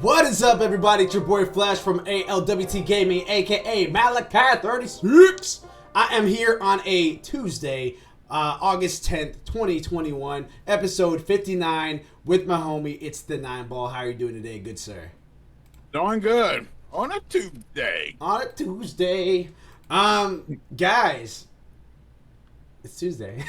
What is up, everybody? It's your boy Flash from ALWT Gaming, aka Malachi 36. I am here on a Tuesday, August 10th, 2021, episode 59 with my homie. It's the 9Ball. How are you doing today, good sir? Doing good on a Tuesday. On a Tuesday, guys, it's Tuesday.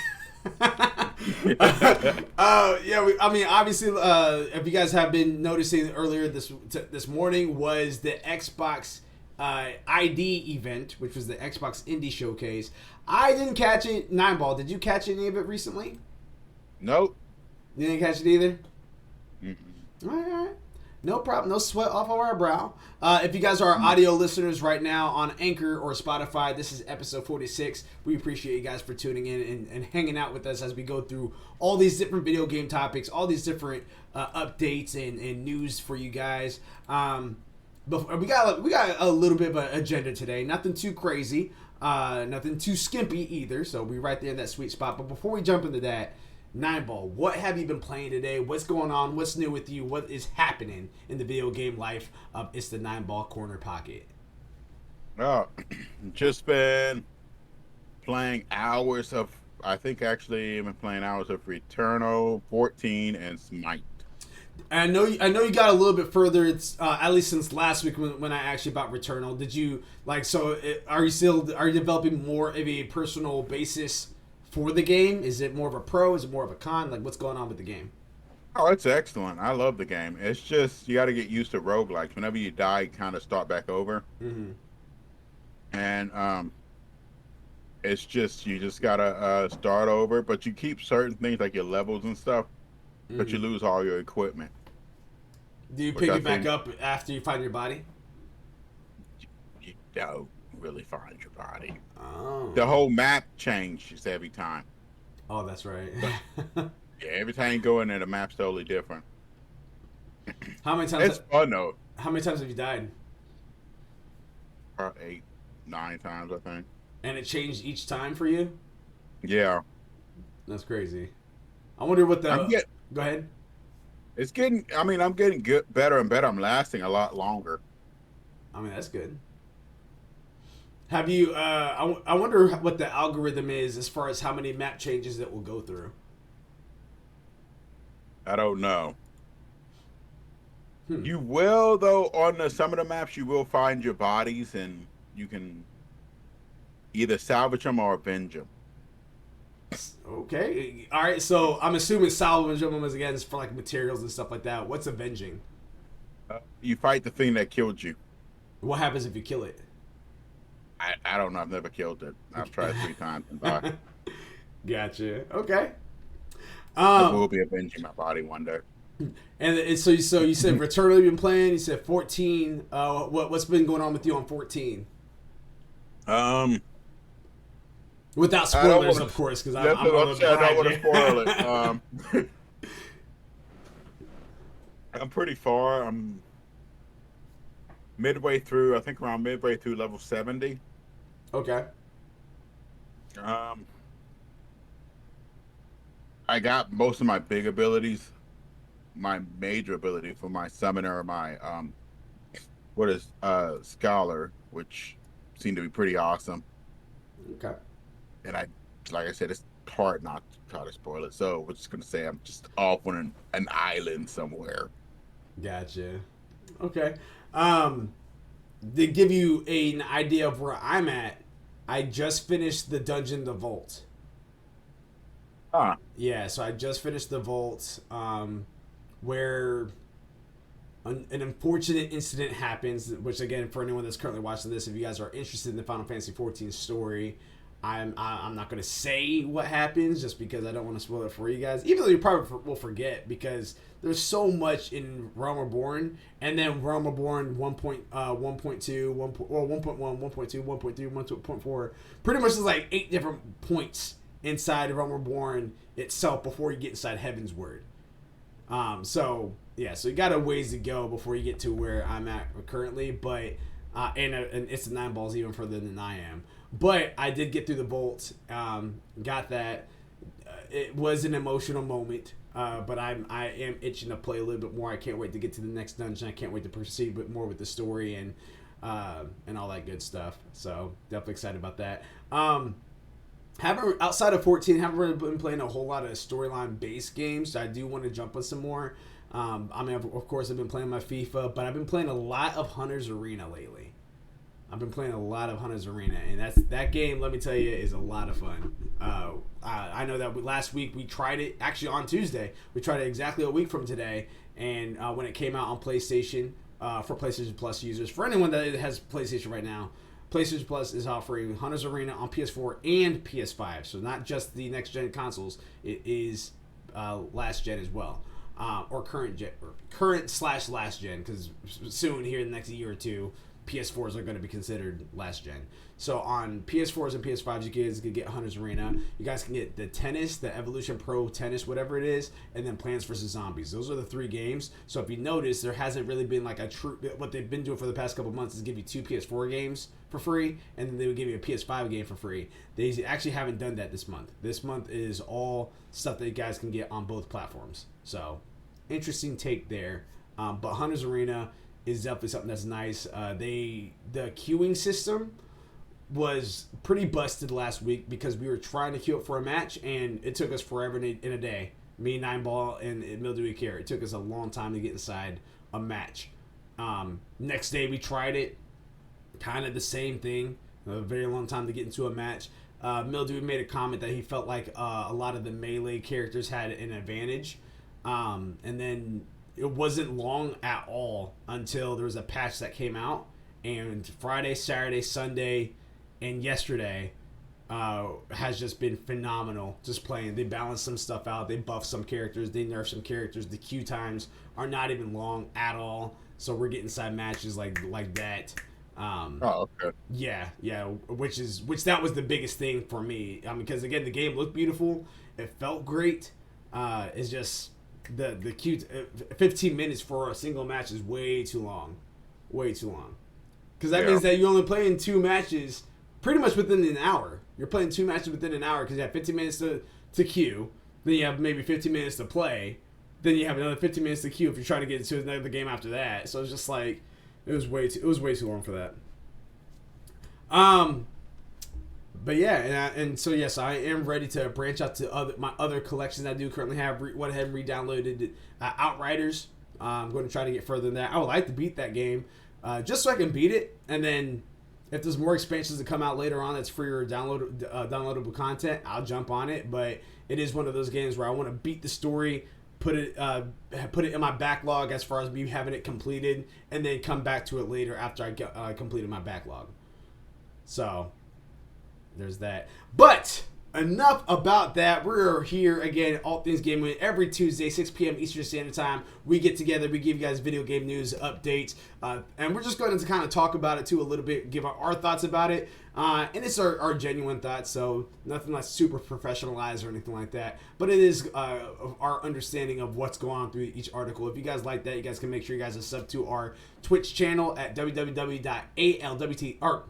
Obviously, if you guys have been noticing earlier this morning was the Xbox ID event, which was the Xbox Indie Showcase. I didn't catch it. 9Ball, did you catch any of it recently? Nope. You didn't catch it either? Mm-hmm. All right. No problem. No sweat off of our brow. If you guys are audio listeners right now on Anchor or Spotify, this is episode 46. We appreciate you guys for tuning in and hanging out with us as we go through all these different video game topics, all these different updates and news for you guys. But we got a little bit of an agenda today. Nothing too crazy, nothing too skimpy either. So we're right there in that sweet spot. But before we jump into that, 9Ball, what have you been playing today? What's going on? What's new with you? What is happening in the video game life of It's the 9Ball Corner Pocket? Oh, just been playing hours of, I've been playing hours of Returnal, 14, and Smite. I know you got a little bit further. It's at least since last week when I asked you about Returnal. Did you are you developing more of a personal basis for the game? Is it more of a pro? Is it more of a con? Like, what's going on with the game? Oh, it's excellent. I love the game. It's just, you got to get used to roguelikes. Whenever you die, kind of start back over. Mm-hmm. And it's just, you just got to start over. But you keep certain things like your levels and stuff, but you lose all your equipment. Do you pick it back up after you find your body? You don't really find your body. Oh. The whole map changes every time. Oh, that's right. Yeah, every time you go in there, the map's totally different. How many times? It's fun though. How many times have you died? About 8, 9 times, I think. And it changed each time for you? Yeah. That's crazy. I wonder what the... Go ahead. It's getting... I'm getting better and better. I'm lasting a lot longer. I mean, that's good. Have you... I wonder what the algorithm is as far as how many map changes it will go through. I don't know. You will, though, on some of the maps, you will find your bodies, and you can either salvage them or avenge them. Okay. All right. So I'm assuming salvage them is, again, for like materials and stuff like that. What's avenging? You fight the thing that killed you. What happens if you kill it? I don't know. I've never killed it. I've tried 3 times and died. Gotcha. Okay. I will be avenging my body one day. And so you said Returnal you've been playing. You said 14. What's been going on with you on 14? Um, Without I don't spoilers, want of to. course, because That's I'm a what little I'm bit saying. I don't behind want to spoil it. you. I'm pretty far. I'm midway through. I think around midway through level 70. Okay. Um, I got most of my big abilities, my major ability for my summoner, my what is scholar, which seemed to be pretty awesome. Okay. And I, like I said, it's hard not to try to spoil it. So we're just gonna say I'm just off on an island somewhere. Gotcha. Okay. Um, to give you an idea of where I'm at, I just finished the dungeon, the vault. Ah, Yeah, so I just finished the vault, where an unfortunate incident happens. Which, again, for anyone that's currently watching this, if you guys are interested in the Final Fantasy 14 story, I'm not going to say what happens just because I don't want to spoil it for you guys. Even though you probably will forget because there's so much in Realm Reborn, and then Realm Reborn 1.2, 1, or 1.1, 1.2, 1.3, 1.4. Pretty much there's like 8 different points inside Realm Reborn itself before you get inside Heaven's Word. So yeah, so you got a ways to go before you get to where I'm at currently, but and it's the 9 balls even further than I am. But I did get through the vault, got that. It was an emotional moment, but I am itching to play a little bit more. I can't wait to get to the next dungeon. I can't wait to proceed a bit more with the story and all that good stuff. So definitely excited about that. Haven't outside of 14, haven't really been playing a whole lot of storyline based games. So I do want to jump on some more. I mean, of course, I've been playing my FIFA, but I've been playing a lot of Hunter's Arena lately. I've been playing a lot of Hunter's Arena, and that game. Let me tell you, is a lot of fun. I know that last week we tried it. Actually, on Tuesday, we tried it exactly a week from today, and when it came out on PlayStation for PlayStation Plus users, for anyone that has PlayStation right now, PlayStation Plus is offering Hunter's Arena on PS4 and PS5. So not just the next gen consoles; it is last gen as well, or current gen, or current slash last gen, because soon here in the next year or two, PS4s are going to be considered last gen. So on PS4s and PS5s, you guys can get Hunter's Arena. You guys can get the Tennis, the Evolution Pro Tennis, whatever it is, and then Plants vs. Zombies. Those are the 3 games. So if you notice, there hasn't really been like a true... What they've been doing for the past couple months is give you 2 PS4 games for free, and then they would give you a PS5 game for free. They actually haven't done that this month. This month is all stuff that you guys can get on both platforms. So interesting take there. But Hunter's Arena is definitely something that's nice. The queuing system was pretty busted last week because we were trying to queue up for a match and it took us forever in a day. Me, 9ball, and Mildewy Care. It took us a long time to get inside a match. Next day we tried it, kind of the same thing. A very long time to get into a match. Mildewy made a comment that he felt like a lot of the melee characters had an advantage, and then it wasn't long at all until there was a patch that came out, and Friday, Saturday, Sunday, and yesterday has just been phenomenal. Just playing, they balance some stuff out, they buff some characters, they nerf some characters. The queue times are not even long at all, so we're getting side matches like that. oh, okay. Yeah, which that was the biggest thing for me. Because again, the game looked beautiful, it felt great. It's just the queue. 15 minutes for a single match is way too long, because that means that you're only playing 2 matches pretty much within an hour. You're playing 2 matches within an hour because you have 15 minutes to queue, then you have maybe 15 minutes to play, then you have another 15 minutes to queue if you're trying to get into another game after that. So it's just like it was way too long for that. But yeah, and so yes, I am ready to branch out to my other collections I do currently have. Went ahead and re-downloaded Outriders. I'm going to try to get further than that. I would like to beat that game, just so I can beat it, and then if there's more expansions to come out later on that's free or downloadable content, I'll jump on it. But it is one of those games where I want to beat the story, put it in my backlog as far as me having it completed, and then come back to it later after I completed my backlog. So there's that. But enough about that. We're here again, All Things Gaming, every Tuesday, 6 p.m. Eastern Standard Time. We get together, we give you guys video game news updates, and we're just going to kind of talk about it too a little bit, give our thoughts about it. And it's our genuine thoughts, so nothing like super professionalized or anything like that. But it is our understanding of what's going on through each article. If you guys like that, you guys can make sure you guys are sub to our Twitch channel at www.ALWT or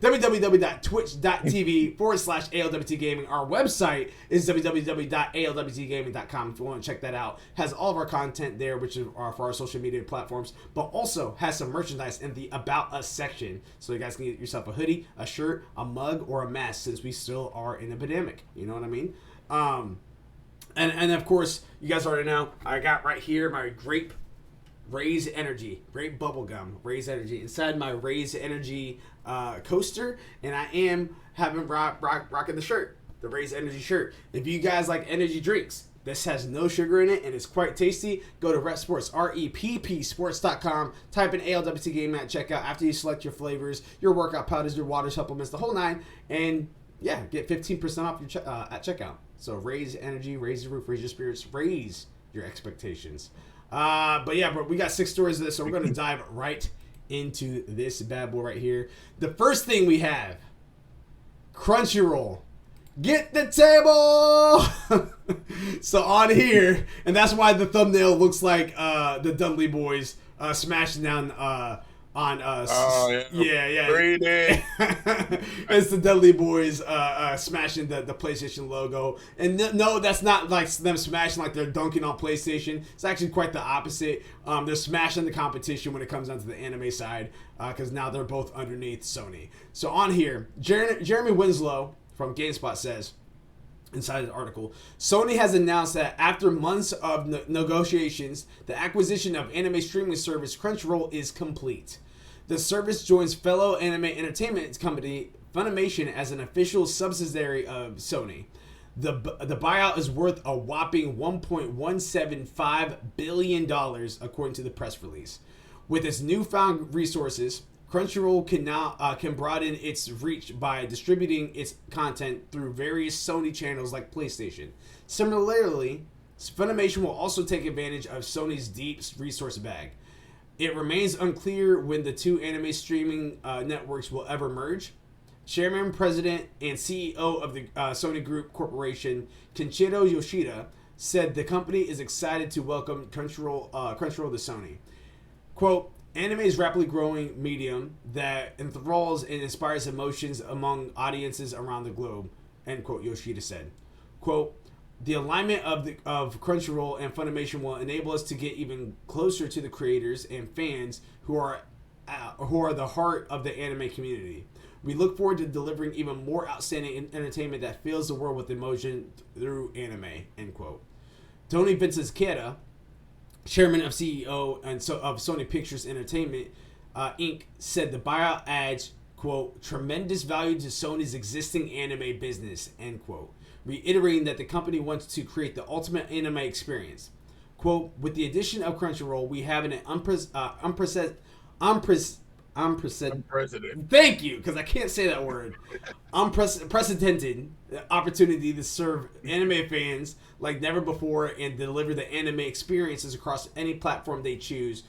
www.twitch.tv/ALWT Gaming. Our website is www.alwtgaming.com if you want to check that out. Has all of our content there, which are for our social media platforms, but also has some merchandise in the About Us section, so you guys can get yourself a hoodie, a shirt, a mug, or a mask, since we still are in a pandemic. You know what I mean? And of course, you guys already know, I got right here my grape Raise Energy, grape bubblegum, Raise Energy, inside my Raise Energy coaster, and I am having rocking the shirt, the Raise Energy shirt. If you guys like energy drinks, this has no sugar in it and it's quite tasty. Go to Rep Sports, REPP Sports.com. Type in ALWT Gaming at checkout. After you select your flavors, your workout powders, your water supplements, the whole nine, and yeah, get 15% off your at checkout. So raise energy, raise your roof, raise your spirits, raise your expectations. But yeah, bro, we got 6 stories of this, so we're going to dive right into this bad boy right here. The first thing we have, Crunchyroll. Get the table! So on here, and that's why the thumbnail looks like the Dudley Boys smashing down on us. Oh, yeah. Yeah. It's the Dudley Boys smashing the PlayStation logo. And no, that's not like them smashing like they're dunking on PlayStation. It's actually quite the opposite. They're smashing the competition when it comes down to the anime side, because now they're both underneath Sony. So on here, Jeremy Winslow from GameSpot says, inside the article, Sony has announced that after months of negotiations, the acquisition of anime streaming service Crunchyroll is complete. The service joins fellow anime entertainment company Funimation as an official subsidiary of Sony. The buyout is worth a whopping $1.175 billion, according to the press release. With its newfound resources, Crunchyroll can broaden its reach by distributing its content through various Sony channels like PlayStation. Similarly, Funimation will also take advantage of Sony's deep resource bag. It remains unclear when the two anime streaming networks will ever merge. Chairman, President, and CEO of the Sony Group Corporation, Kenichiro Yoshida, said the company is excited to welcome Crunchyroll to Sony. Quote, anime is rapidly growing medium that enthralls and inspires emotions among audiences around the globe, end quote, Yoshida said. Quote, the alignment of Crunchyroll and Funimation will enable us to get even closer to the creators and fans who are the heart of the anime community. We look forward to delivering even more outstanding entertainment that fills the world with emotion through anime, end quote. Tony Vinciquerra, chairman of CEO and of Sony Pictures Entertainment, Inc., said the buyout adds, quote, tremendous value to Sony's existing anime business, end quote, reiterating that the company wants to create the ultimate anime experience. Quote, with the addition of Crunchyroll, we have an unprecedented. Thank you, because I can't say that word. Unprecedented opportunity to serve anime fans like never before and deliver the anime experiences across any platform they choose,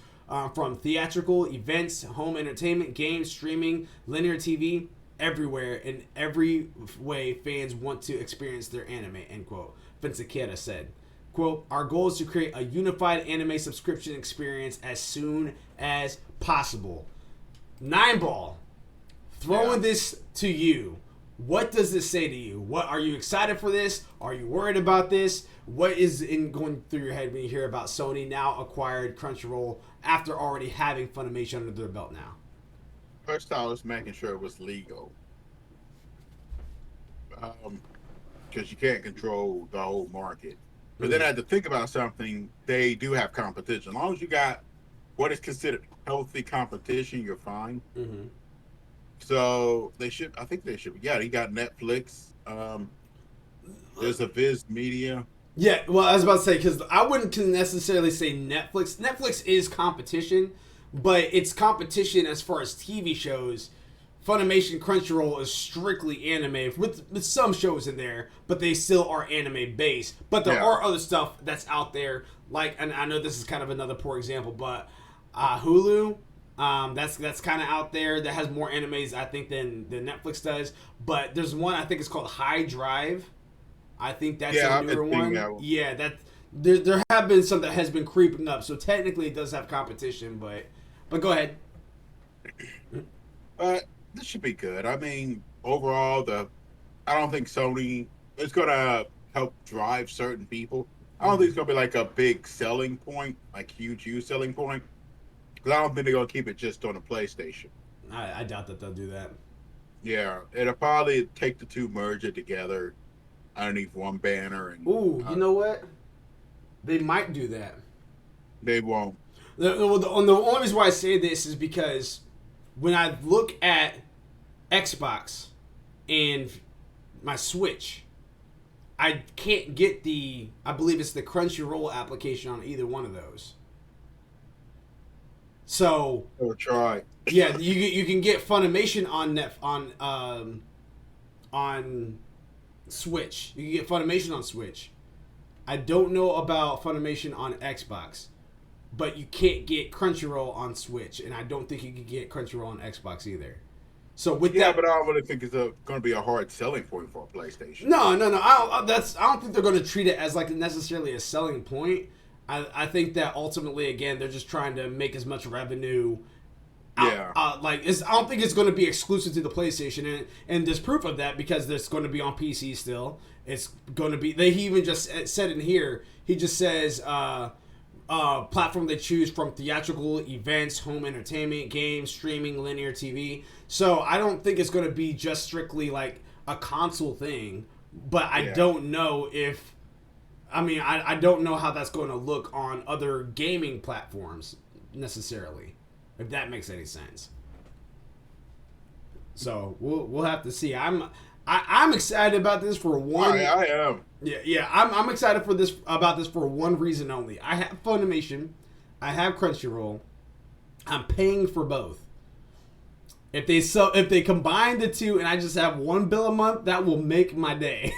from theatrical, events, home entertainment, games, streaming, linear TV, everywhere, in every way fans want to experience their anime, end quote, Vinciquerra said. Quote, our goal is to create a unified anime subscription experience as soon as possible. Nineball, throwing this to you. What does this say to you? What are you excited for this? Are you worried about this? What is going through your head when you hear about Sony now acquired Crunchyroll after already having Funimation under their belt now? First, I was making sure it was legal, because you can't control the whole market. But then I had to think about something. They do have competition. As long as you got what is considered healthy competition, you're fine. Mm-hmm. So they should. I think they should. Yeah, you got Netflix. There's a Viz Media. Yeah, well, I was about to say, because I wouldn't necessarily say Netflix. Netflix is competition, but it's competition as far as TV shows. Funimation Crunchyroll is strictly anime with some shows in there, but they still are anime based. But there are other stuff that's out there, like, and I know this is kind of another poor example, but Hulu, that's kind of out there that has more animes I think than Netflix does. But there's one I think it's called High Drive. I think that's a newer one. Yeah, that there have been some that has been creeping up. So technically it does have competition, but go ahead. This should be good. I mean, overall, I don't think Sony is gonna help drive certain people. I don't think it's gonna be like a big selling point, like huge selling point. Because I don't think they're gonna keep it just on the PlayStation. I doubt that they'll do that. Yeah, it'll probably take the two, merge it together underneath one banner. And you know what? They might do that. They won't. The only reason why I say this is because when I look at Xbox and my Switch, I can't get I believe it's the Crunchyroll application on either one of those. So or try. Yeah, you can get Funimation on Switch. You can get Funimation on Switch. I don't know about Funimation on Xbox, but you can't get Crunchyroll on Switch, and I don't think you can get Crunchyroll on Xbox either. So with that, but I don't really think it's going to be a hard selling point for a PlayStation. No. I don't think they're going to treat it as like necessarily a selling point. I think that ultimately, again, they're just trying to make as much revenue. I don't think it's going to be exclusive to the PlayStation, and there's proof of that because it's going to be on PC still. It's going to be. He even just said in here. He just says. Platform they choose from theatrical, events, home entertainment, games, streaming, linear TV. So I don't think it's going to be just strictly like a console thing, but I don't know if, I don't know how that's going to look on other gaming platforms necessarily, if that makes any sense. So we'll have to see. I'm excited about this for one. I am. Yeah. I'm excited about this for one reason only. I have Funimation, I have Crunchyroll. I'm paying for both. If they combine the two and I just have one bill a month, that will make my day.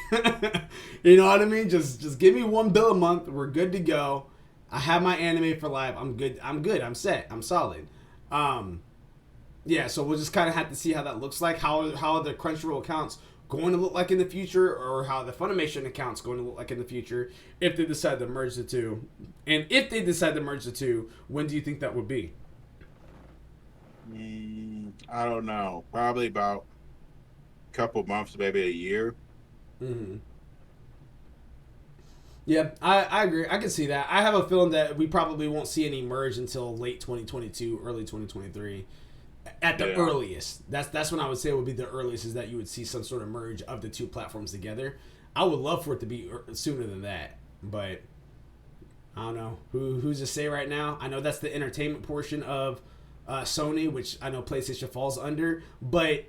You know what I mean? Just give me one bill a month. We're good to go. I have my anime for life. I'm good. I'm set. I'm solid. Yeah. So we'll just kind of have to see how that looks like. How the Crunchyroll accounts going to look like in the future, or how the Funimation account's going to look like in the future if they decide to merge the two. And if they decide to merge the two, when do you think that would be? I don't know. Probably about a couple months, maybe a year. Mm-hmm. Yeah, I agree. I can see that. I have a feeling that we probably won't see any merge until late 2022, early 2023. At the earliest. That's when I would say would be the earliest, is that you would see some sort of merge of the two platforms together. I would love for it to be sooner than that, but I don't know. Who's to say right now? I know that's the entertainment portion of Sony, which I know PlayStation falls under, but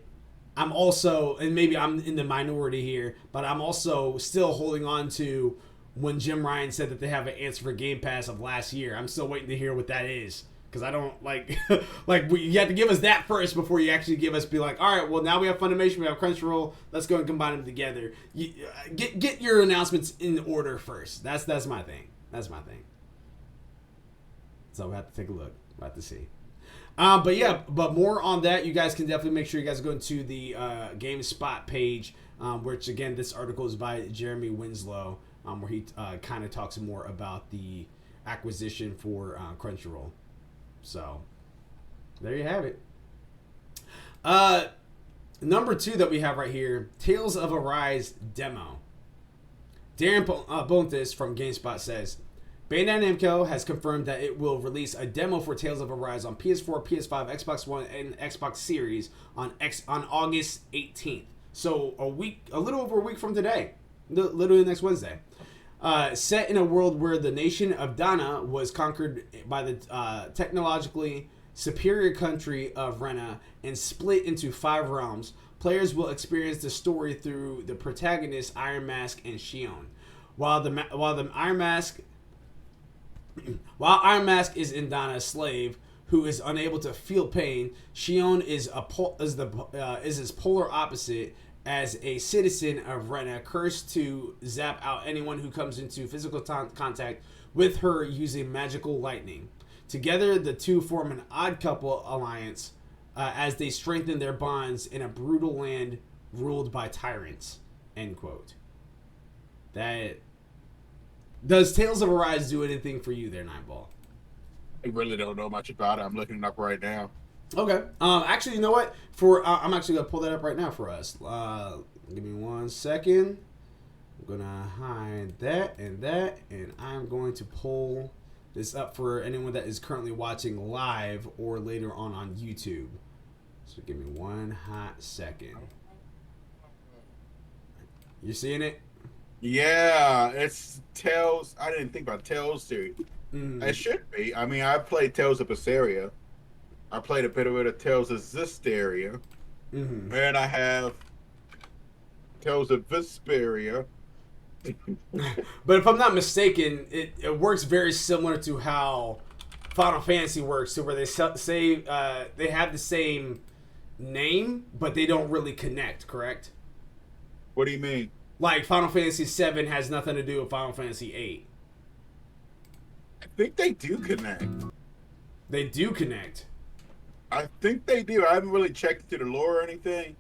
I'm also, and maybe I'm in the minority here, but I'm also still holding on to when Jim Ryan said that they have an answer for Game Pass of last year. I'm still waiting to hear what that is. Because I don't you have to give us that first before you actually be like, all right, well, now we have Funimation, we have Crunchyroll, let's go and combine them together. Get your announcements in order first. That's my thing. So we'll have to take a look. We'll have to see. But more on that. You guys can definitely make sure you guys go to the GameSpot page, which, again, this article is by Jeremy Winslow, where he kind of talks more about the acquisition for Crunchyroll. So, there you have it. Number 2 that we have right here, Tales of Arise demo. Darren Bontis from GameSpot says, Bandai Namco has confirmed that it will release a demo for Tales of Arise on PS4, PS5, Xbox One, and Xbox Series on August 18th. So a little over a week from today, literally next Wednesday. Set in a world where the nation of Dana was conquered by the technologically superior country of Rena and split into 5 realms, players will experience the story through the protagonists Iron Mask and Shion. While Iron Mask is in Dana's slave, who is unable to feel pain. Shion is his polar opposite as a citizen of Rena, cursed to zap out anyone who comes into physical contact with her using magical lightning. Together, the two form an odd couple alliance as they strengthen their bonds in a brutal land ruled by tyrants. End quote. That does Tales of Arise do anything for you there, Nightball? I really don't know much about it. I'm looking it up right now. Okay. Actually, you know what? I'm actually gonna pull that up right now for us. Give me 1 second. I'm gonna hide that, and I'm going to pull this up for anyone that is currently watching live or later on YouTube. So give me 1 hot second. You seeing it? Yeah, it's Tales. I didn't think about Tales series. It should be. I mean, I played Tales of Berseria. I played a bit of Tales of Zestiria. And I have Tales of Vesperia. But if I'm not mistaken, it works very similar to how Final Fantasy works, to where they say they have the same name, but they don't really connect, correct? What do you mean? Like Final Fantasy VII has nothing to do with Final Fantasy VIII. I think they do connect. They do connect. I think they do. I haven't really checked into the lore or anything.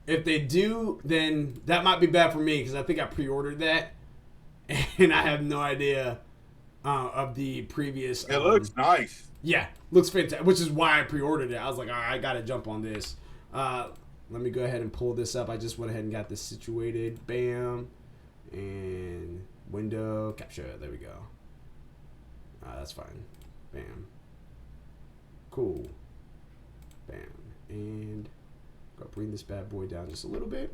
If they do, then that might be bad for me because I think I pre-ordered that, and I have no idea of the previous. It looks nice. Yeah, looks fantastic, which is why I pre-ordered it. I was like, all right, I gotta jump on this. Let me go ahead and pull this up. I just went ahead and got this situated. Bam, and window capture. There we go. That's fine. Bam. Cool. Bam. And go bring this bad boy down just a little bit.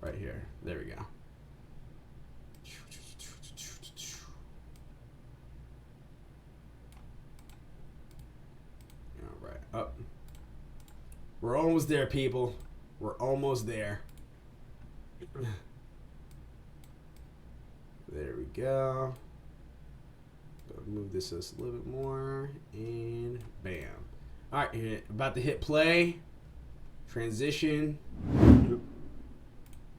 Right here. There we go. All right. Up. We're almost there, people. We're almost there. There we go. Move this just a little bit more, and bam. All right, about to hit play. Transition.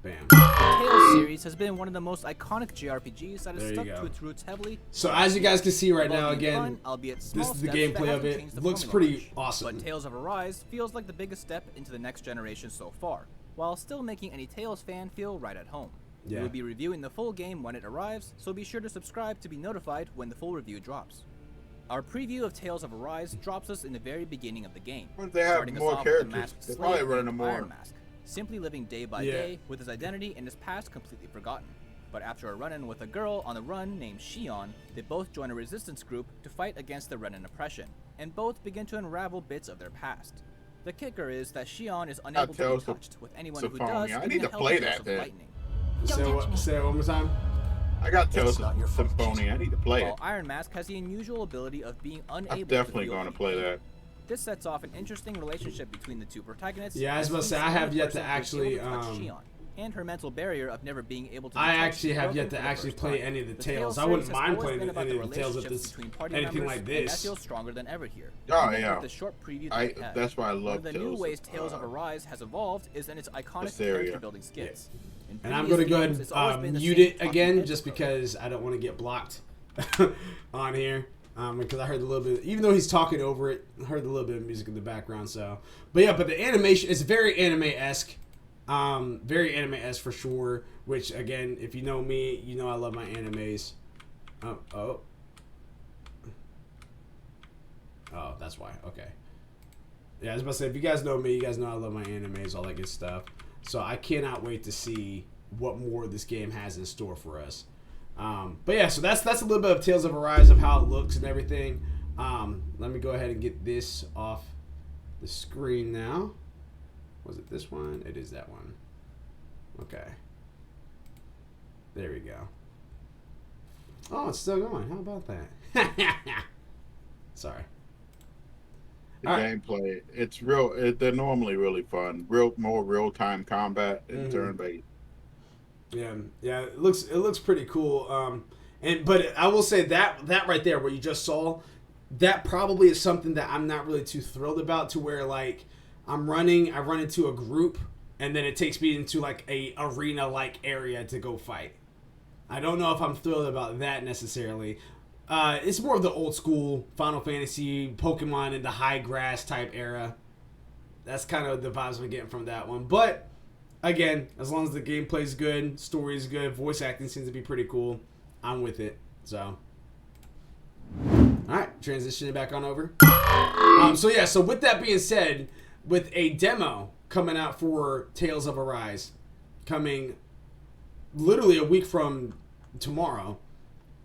Bam. The Tales series has been one of the most iconic JRPGs that has stuck to its roots heavily. So as you guys can see right now, again, fun, this is the gameplay of it. Looks pretty awesome. But Tales of Arise feels like the biggest step into the next generation so far, while still making any Tales fan feel right at home. Yeah. We'll be reviewing the full game when it arrives, so be sure to subscribe to be notified when the full review drops. Our preview of Tales of Arise drops us in the very beginning of the game. What if they have more characters? They're probably running more. Iron Mask, simply living day by day with his identity and his past completely forgotten. But after a run-in with a girl on the run named Shion, they both join a resistance group to fight against the Renan oppression, and both begin to unravel bits of their past. The kicker is that Shion is unable to be touched, with anyone who does getting a healthy dose of lightning. Say it one more time. I got Tales of Symphonia. I need to play it. While Iron Mask has the unusual ability of being unable I'm definitely going to play that. This sets off an interesting relationship between the two protagonists. Yeah, I was about to say, I have yet to actually and her mental barrier of never being able to. I actually have yet to actually play any of the Tales. I wouldn't mind playing any of the Tales of this, anything like this. That feels stronger than ever here. Oh yeah. The short preview that's why I love One of the new ways Tales of Arise has evolved is in its iconic character building skits. And I'm going to go ahead and mute it again just because I don't want to get blocked on here. Because I heard a little bit, even though he's talking over it, I heard a little bit of music in the background. So, but yeah, but the animation is very anime-esque. Very anime-esque for sure. Which again, if you know me, you know I love my animes. Oh, that's why. Okay. Yeah, I was about to say, if you guys know me, you guys know I love my animes, all that good stuff. So I cannot wait to see what more this game has in store for us. But yeah, so that's a little bit of Tales of Arise, of how it looks and everything. Let me go ahead and get this off the screen now. Was it this one? It is that one. Okay. There we go. Oh, it's still going. How about that? Sorry. The gameplay, it's real. They're normally really fun. More real-time combat and turn-based. Yeah, it looks pretty cool. But I will say that right there, what you just saw, that probably is something that I'm not really too thrilled about. To where like I run into a group, and then it takes me into like a arena like area to go fight. I don't know if I'm thrilled about that necessarily. It's more of the old school Final Fantasy, Pokemon in the high grass type era. That's kind of the vibes I'm getting from that one. But again, as long as the gameplay's good, story's good, voice acting seems to be pretty cool, I'm with it. So, all right, transitioning back on over. So with that being said, with a demo coming out for Tales of Arise, coming literally a week from tomorrow,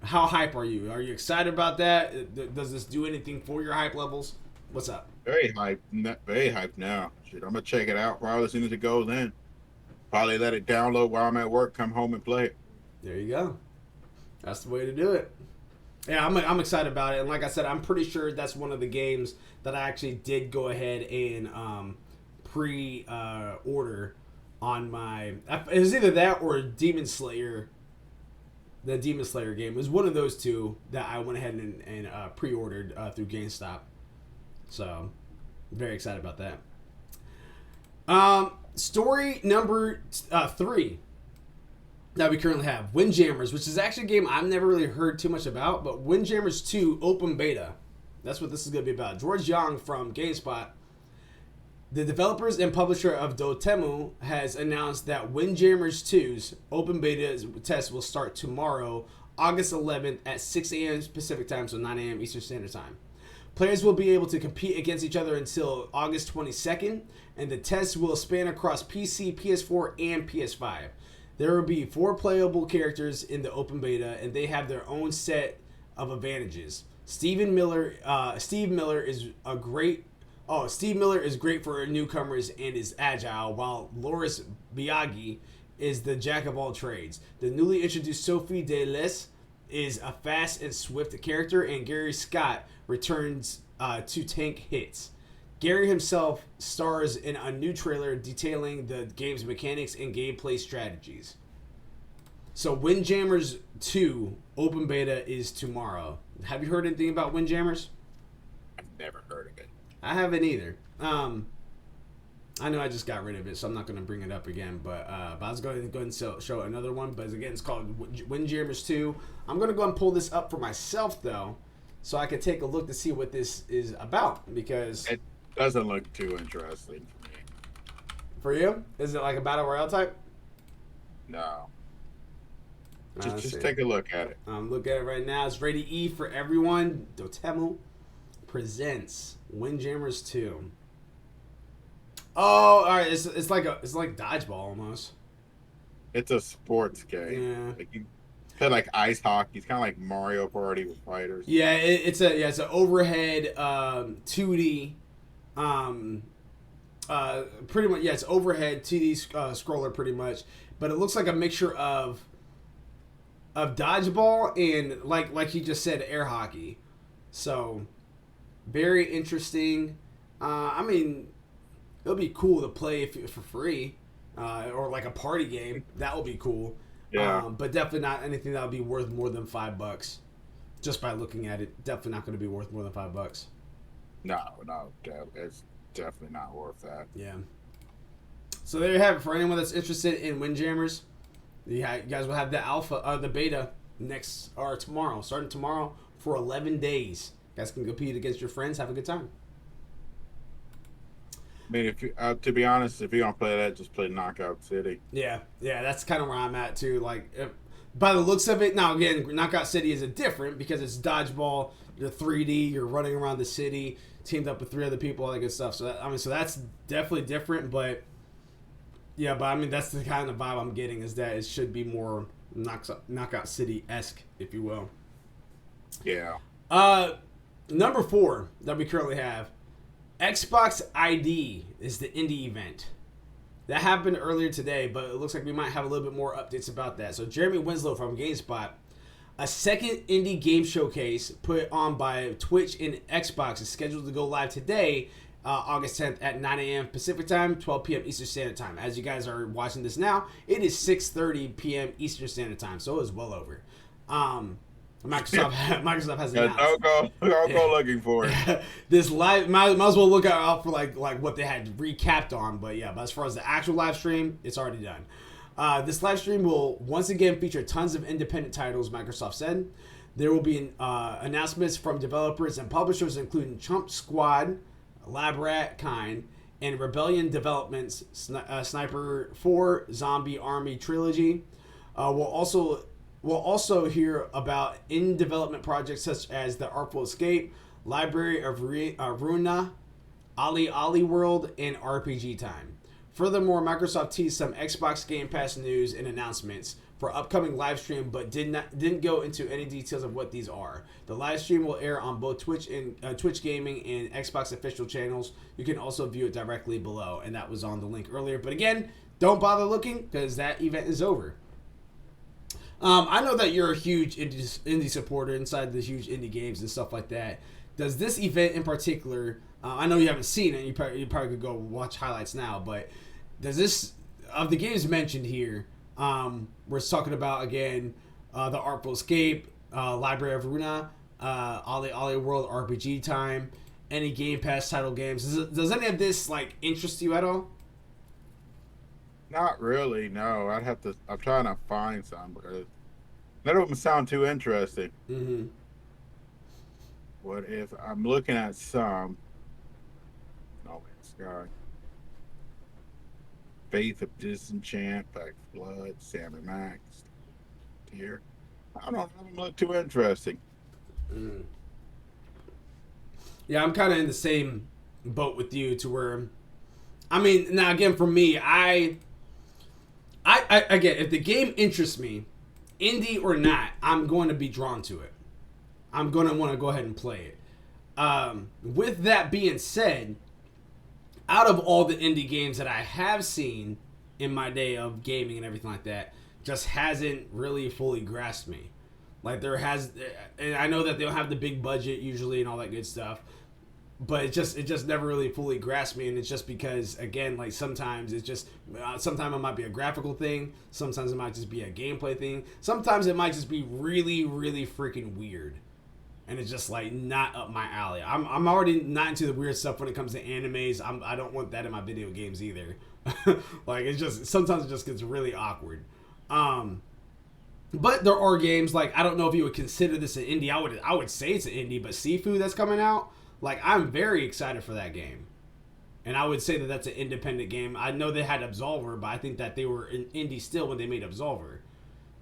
how hype are you? Are you excited about that? Does this do anything for your hype levels? What's up? Very hyped now. Shit, I'm gonna check it out probably as soon as it goes in. Probably let it download while I'm at work, come home and play it. There you go. That's the way to do it. Yeah, I'm excited about it. And like I said, I'm pretty sure that's one of the games that I actually did go ahead and pre-order on my... It was either that or Demon Slayer. The Demon Slayer game. It was one of those two that I went ahead and pre-ordered through GameStop. So, very excited about that. Story number 3 that we currently have, Windjammers, which is actually a game I've never really heard too much about, but Windjammers 2 Open Beta. That's what this is going to be about. George Young from GameSpot, the developers and publisher of Dotemu, has announced that Windjammers 2's Open Beta test will start tomorrow, August 11th at 6 a.m. Pacific Time, so 9 a.m. Eastern Standard Time. Players will be able to compete against each other until August 22nd, and the test will span across PC, PS4, and PS5. There will be 4 playable characters in the open beta, and they have their own set of advantages. Steve Miller is great for newcomers and is agile, while Loris Biaggi is the jack of all trades. The newly introduced Sophie de Les is a fast and swift character, and Gary Scott returns to tank hits. Gary himself stars in a new trailer detailing the game's mechanics and gameplay strategies. So Windjammers 2 Open Beta is tomorrow. Have you heard anything about Windjammers? I've never heard of it. I haven't either. I know I just got rid of it, so I'm not going to bring it up again. But I was going to go ahead and show another one. But again, it's called Windjammers 2. I'm going to go and pull this up for myself, though, so I can take a look to see what this is about. Because it doesn't look too interesting for me. For you? Is it like a Battle Royale type? No. Just take a look at it. Look at it right now. It's rated E for everyone. Dotemu presents Windjammers 2. Oh, all right. It's like dodgeball almost. It's a sports game. Yeah. Like you play like ice hockey. It's kind of like Mario Party with fighters. Yeah, it's an overhead 2D. Pretty much. Yeah, it's overhead 2D scroller pretty much. But it looks like a mixture of dodgeball and like he just said, air hockey. So very interesting. I mean, it'll be cool to play for free, or like a party game. That will be cool. Yeah. But definitely not anything that would be worth more than $5. Just by looking at it, definitely not going to be worth more than $5. No, it's definitely not worth that. Yeah. So there you have it. For anyone that's interested in Windjammers, you guys will have the alpha, the beta tomorrow, starting tomorrow for 11 days. You guys can compete against your friends, have a good time. I mean, if you, to be honest, if you're gonna play that, just play Knockout City. Yeah, that's kind of where I'm at too. Like, by the looks of it, now again, Knockout City is different because it's dodgeball. You're 3D. You're running around the city, teamed up with 3 other people, all that good stuff. So that's definitely different. But yeah, that's the kind of vibe I'm getting, is that it should be more Knockout City-esque, if you will. Yeah. Number 4 that we currently have. Xbox ID is the indie event. That happened earlier today, but it looks like we might have a little bit more updates about that. So Jeremy Winslow from GameSpot, a second indie game showcase put on by Twitch and Xbox is scheduled to go live today, August 10th at 9 a.m. Pacific Time, 12 p.m. Eastern Standard Time. As you guys are watching this now, it is 6:30 p.m. Eastern Standard Time, so it is well over. Microsoft has Yeah, announced. don't go looking for it. This live might as well look out for like what they had recapped on, but yeah. But as far as the actual live stream, it's already done. This live stream will once again feature tons of independent titles. Microsoft said there will be announcements from developers and publishers, including Chump Squad, LabRat Kind, and Rebellion Developments, Sniper 4, Zombie Army Trilogy. We'll also hear about in-development projects such as the Artful Escape, Library of Runa, Ali World, and RPG Time. Furthermore, Microsoft teased some Xbox Game Pass news and announcements for upcoming live stream, but didn't go into any details of what these are. The live stream will air on both Twitch Gaming and Xbox official channels. You can also view it directly below, and that was on the link earlier. But again, don't bother looking because that event is over. I know that you're a huge indie supporter inside the huge indie games and stuff like that. Does this event in particular, I know you haven't seen it, you probably could go watch highlights now, but does this, of the games mentioned here, we're talking about, again, the Artful Escape, Library of Runa, Ali World, RPG Time, any Game Pass title games. Does any of this, like, interest you at all? Not really, no. I'm trying to find some because none of them sound too interesting. Mm-hmm. What if I'm looking at some? No Man's Sky, Faith of Disenchant, Back Blood, Sam and Max, here. I don't know. Doesn't look too interesting. Mm. Yeah, I'm kind of in the same boat with you to where, I mean, now again, for me, I again, if the game interests me, indie or not, I'm going to be drawn to it. I'm going to want to go ahead and play it. With that being said, out of all the indie games that I have seen in my day of gaming and everything like that, just hasn't really fully grasped me. Like there has, and I know that they'll have the big budget usually and all that good stuff, but it just never really fully grasped me. And it's just because, again, like sometimes it's just, sometimes it might be a graphical thing, sometimes it might just be a gameplay thing, sometimes it might just be really, really freaking weird. And it's just like not up my alley. I'm already not into the weird stuff when it comes to animes. I don't want that in my video games either. Like it's just, sometimes it just gets really awkward. But there are games like, I don't know if you would consider this an indie. I would say it's an indie, but Seafood that's coming out, like I'm very excited for that game. And I would say that that's an independent game. I know they had Absolver, but I think that they were in indie still when they made Absolver.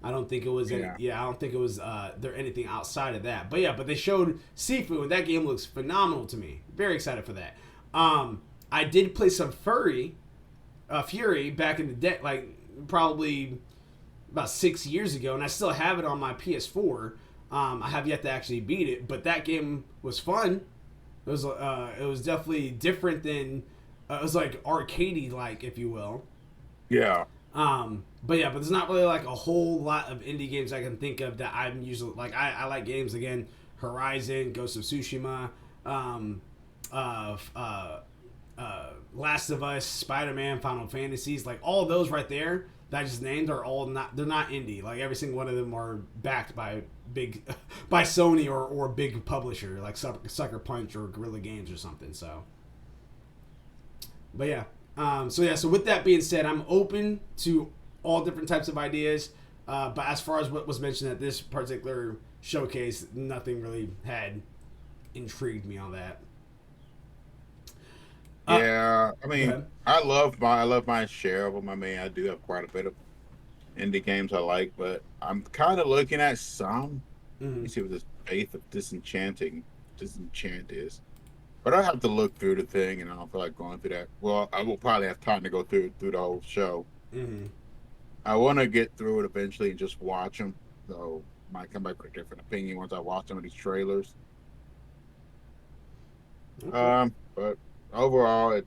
I don't think it was I don't think it was there anything outside of that. But they showed Seafood and that game looks phenomenal to me. Very excited for that. I did play some Fury back in the day, like probably about 6 years ago, and I still have it on my PS4. I have yet to actually beat it, but that game was fun. It was definitely different than it was like arcadey like, if you will. Yeah. But there's not really like a whole lot of indie games I can think of that I'm usually like. I like games again, Horizon, Ghost of Tsushima, Last of Us, Spider-Man, Final Fantasies, like all those right there that I just named are all they're not indie. Like every single one of them are backed by by Sony or big publisher like Sucker Punch or Guerrilla Games or something. So, but yeah. So with that being said, I'm open to all different types of ideas. But as far as what was mentioned at this particular showcase, nothing really had intrigued me on that. Yeah, I mean, I love my share of them. I mean, I do have quite a bit of indie games I like, but I'm kind of looking at some. Mm-hmm. You see what this Faith of Disenchant is. But I have to look through the thing, and I don't feel like going through that. Well, I will probably have time to go through the whole show. Mm-hmm. I want to get through it eventually and just watch them. So I might come back with a different opinion once I watch some of these trailers. Okay. But overall,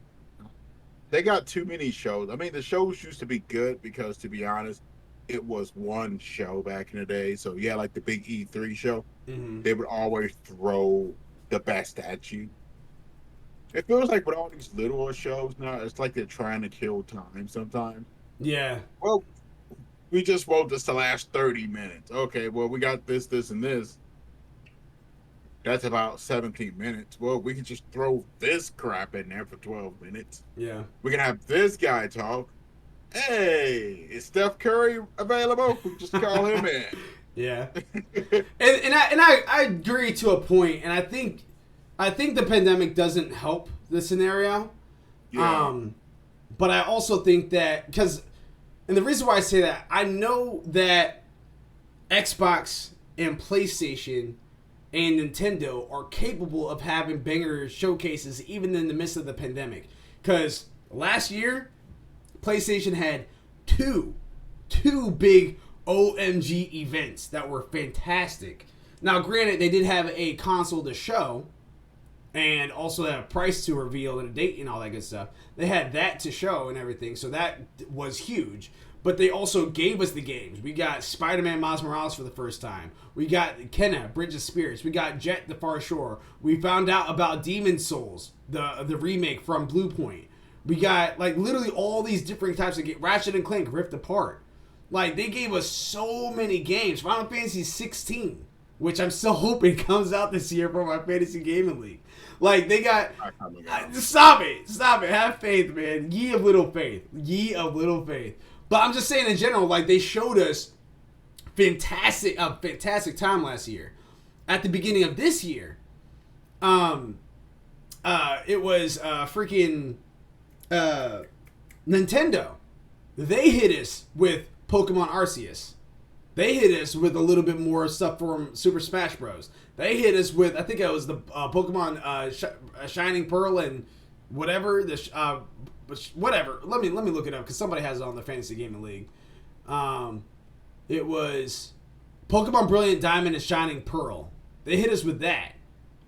they got too many shows. I mean, the shows used to be good because, to be honest, it was one show back in the day. So yeah, like the big E3 show, they would always throw the best at you. It feels like with all these little shows now, it's like they're trying to kill time sometimes. Yeah. Well, we just want this to last 30 minutes. Okay, well, we got this, and this. That's about 17 minutes. Well, we can just throw this crap in there for 12 minutes. Yeah. We can have this guy talk. Hey, is Steph Curry available? We just call him in. Yeah. and I agree to a point, and I think the pandemic doesn't help the scenario. Yeah. But I also think that and the reason why I say that, I know that Xbox and PlayStation and Nintendo are capable of having banger showcases even in the midst of the pandemic. Because last year, PlayStation had two big OMG events that were fantastic. Now, granted, they did have a console to show and also a price to reveal and a date and all that good stuff. They had that to show and everything, so that was huge. But they also gave us the games. We got Spider-Man Miles Morales for the first time. We got Kenna, Bridge of Spirits. We got Jet the Far Shore. We found out about Demon's Souls, the remake from Bluepoint. We got like literally all these different types of games. Ratchet and Clank Rift Apart. Like, they gave us so many games. Final Fantasy 16, which I'm still hoping comes out this year for my Fantasy Gaming League. Like, they got... Stop it. Have faith, man. Ye of little faith. But I'm just saying in general, like, they showed us fantastic time last year. At the beginning of this year, it was freaking Nintendo. They hit us with Pokemon Arceus. They hit us with a little bit more stuff from Super Smash Bros. They hit us with, I think it was the Pokemon Shining Pearl and whatever. Whatever. Let me look it up because somebody has it on the Fantasy Gaming League. It was Pokemon Brilliant Diamond and Shining Pearl. They hit us with that.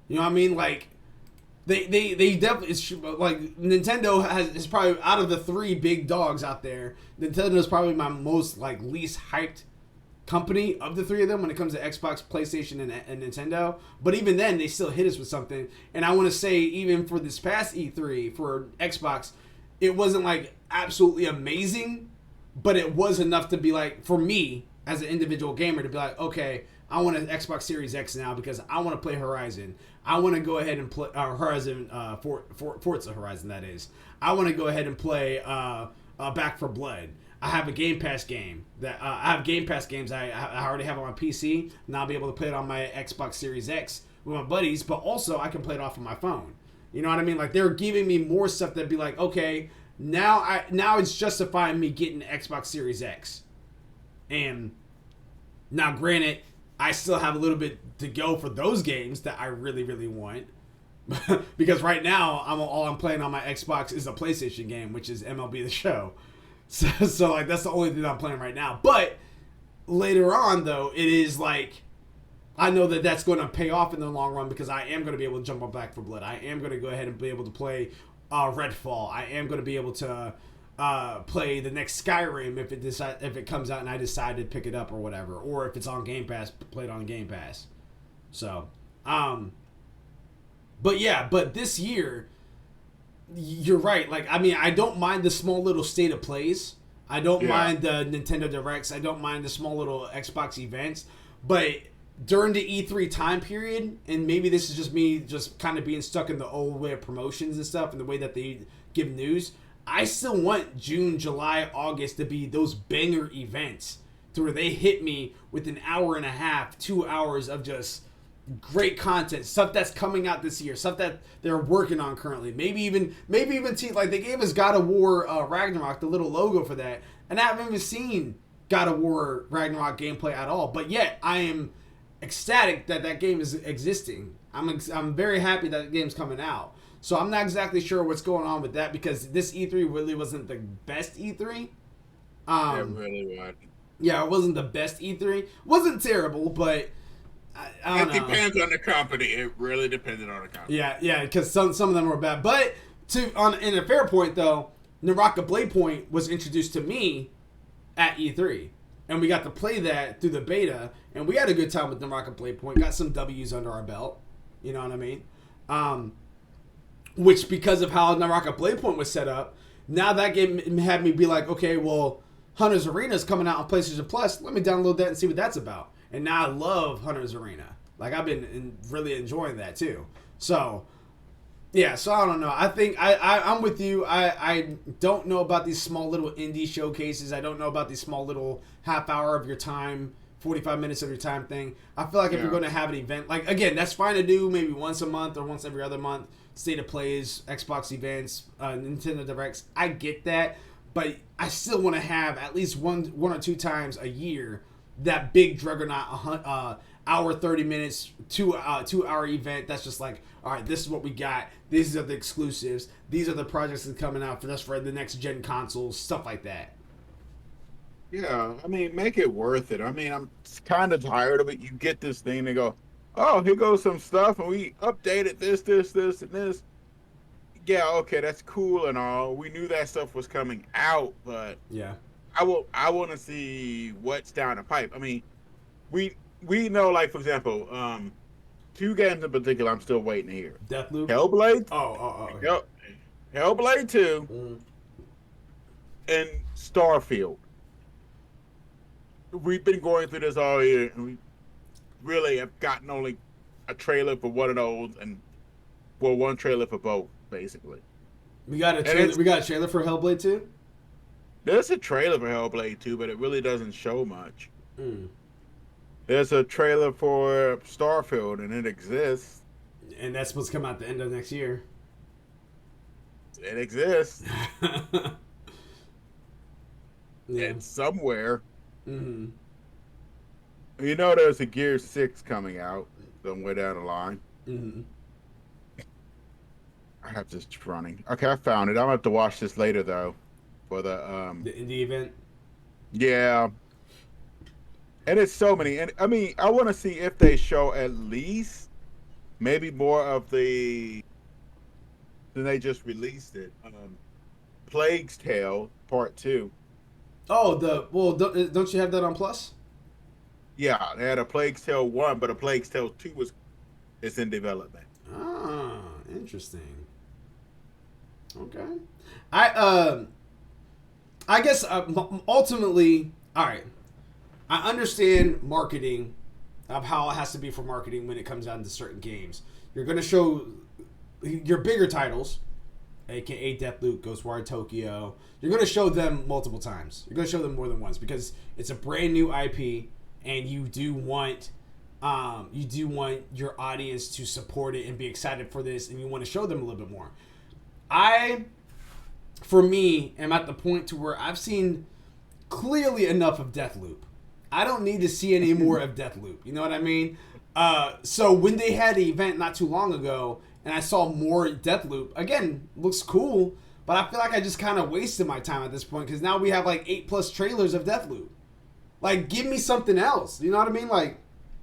You know what I mean? Like, they definitely, it's like Nintendo is probably, out of the three big dogs out there, Nintendo is probably my most like least hyped company of the three of them when it comes to Xbox, PlayStation, and Nintendo. But even then, they still hit us with something. And I want to say, even for this past E3 for Xbox, it wasn't like absolutely amazing, but it was enough to be like, for me as an individual gamer, to be like, okay, I want an Xbox Series X now because I want to play Horizon. I want to go ahead and play Horizon, Forza Horizon, that is. I want to go ahead and play Back 4 Blood. I have a Game Pass game that I have Game Pass games I already have on my PC, and I'll be able to play it on my Xbox Series X with my buddies. But also, I can play it off of my phone. You know what I mean? Like, they're giving me more stuff that'd be like, okay, now it's justifying me getting the Xbox Series X. And now, granted, I still have a little bit to go for those games that I really, really want. Because right now, all I'm playing on my Xbox is a PlayStation game, which is MLB The Show. So like, that's the only thing I'm playing right now. But later on, though, it is like, I know that that's going to pay off in the long run because I am going to be able to jump on Back 4 Blood. I am going to go ahead and be able to play Redfall. I am going to be able to play the next Skyrim if it comes out and I decide to pick it up or whatever. Or if it's on Game Pass, play it on Game Pass. So, but yeah, but this year, you're right. Like, I mean, I don't mind the small little state of plays. I don't mind the Nintendo Directs. I don't mind the small little Xbox events. But during the E3 time period, and maybe this is just me just kind of being stuck in the old way of promotions and stuff and the way that they give news, I still want June, July, August to be those banger events to where they hit me with an hour and a half, 2 hours of just great content, stuff that's coming out this year, stuff that they're working on currently. Maybe even like they gave us God of War Ragnarok, the little logo for that, and I haven't even seen God of War Ragnarok gameplay at all. But yet I am ecstatic that game is existing. I'm very happy that the game's coming out. So I'm not exactly sure what's going on with that because this E3 really wasn't the best E3. It really wasn't. Yeah, it wasn't the best E3. It wasn't terrible, but I don't know. It depends on the company. It really depended on the company. Yeah, because some of them were bad. But in a fair point though, Naraka Blade Point was introduced to me at E3, and we got to play that through the beta, and we had a good time with Naraka Blade Point. Got some W's under our belt. You know what I mean? Which, because of how Naraka Blade Point was set up, now that game had me be like, okay, well, Hunter's Arena is coming out on PlayStation Plus. Let me download that and see what that's about. And now I love Hunter's Arena. Like, I've been really enjoying that too. So, yeah, so I don't know. I think I'm with you. I don't know about these small little indie showcases. I don't know about these small little half hour of your time, 45 minutes of your time thing. I feel like if you're going to have an event, like, again, that's fine to do maybe once a month or once every other month. State of plays, Xbox events, Nintendo Directs. I get that. But I still want to have at least one or two times a year that big Juggernaut hour 30 minutes, 2-hour event. That's just like, all right, this is what we got. These are the exclusives. These are the projects that are coming out for the next gen consoles, stuff like that. Yeah, I mean, make it worth it. I mean, I'm kind of tired of it. You get this thing, they go, oh, here goes some stuff, and we updated this, and this. Yeah, okay, that's cool and all. We knew that stuff was coming out, but yeah, I want to see what's down the pipe. I mean, we know, like, for example, 2 games in particular I'm still waiting to hear. Deathloop, Hellblade. Hellblade 2 and Starfield. We've been going through this all year, and we really have gotten only a trailer for one of those, and one trailer for both. Basically, we got a trailer for Hellblade 2. There's a trailer for Hellblade 2, but it really doesn't show much. There's a trailer for Starfield, and it exists. And that's supposed to come out the end of next year. It exists. Yeah. It's somewhere. Mm-hmm. You know, there's a Gear 6 coming out somewhere down the line. Mm-hmm. I have this running. Okay, I found it. I'm gonna have to watch this later though, for the indie event. Yeah, and it's so many. And I mean, I want to see if they show at least maybe more of the than they just released it. Plague's Tale Part 2. Oh, don't you have that on Plus? Yeah, they had a Plague's Tale 1, but a Plague's Tale 2 is in development. Ah, interesting. Okay. I guess ultimately, all right. I understand marketing of how it has to be for marketing when it comes down to certain games. You're going to show your bigger titles, aka Deathloop, Ghostwire Tokyo. You're going to show them multiple times. You're going to show them more than once because it's a brand new IP, and you do want your audience to support it and be excited for this, and you want to show them a little bit more. For me, am at the point to where I've seen clearly enough of Deathloop. I don't need to see any more of Deathloop. You know what I mean? So when they had the event not too long ago, and I saw more Deathloop, again, looks cool, but I feel like I just kind of wasted my time at this point because now we have like 8+ trailers of Deathloop. Like, give me something else. You know what I mean? Like,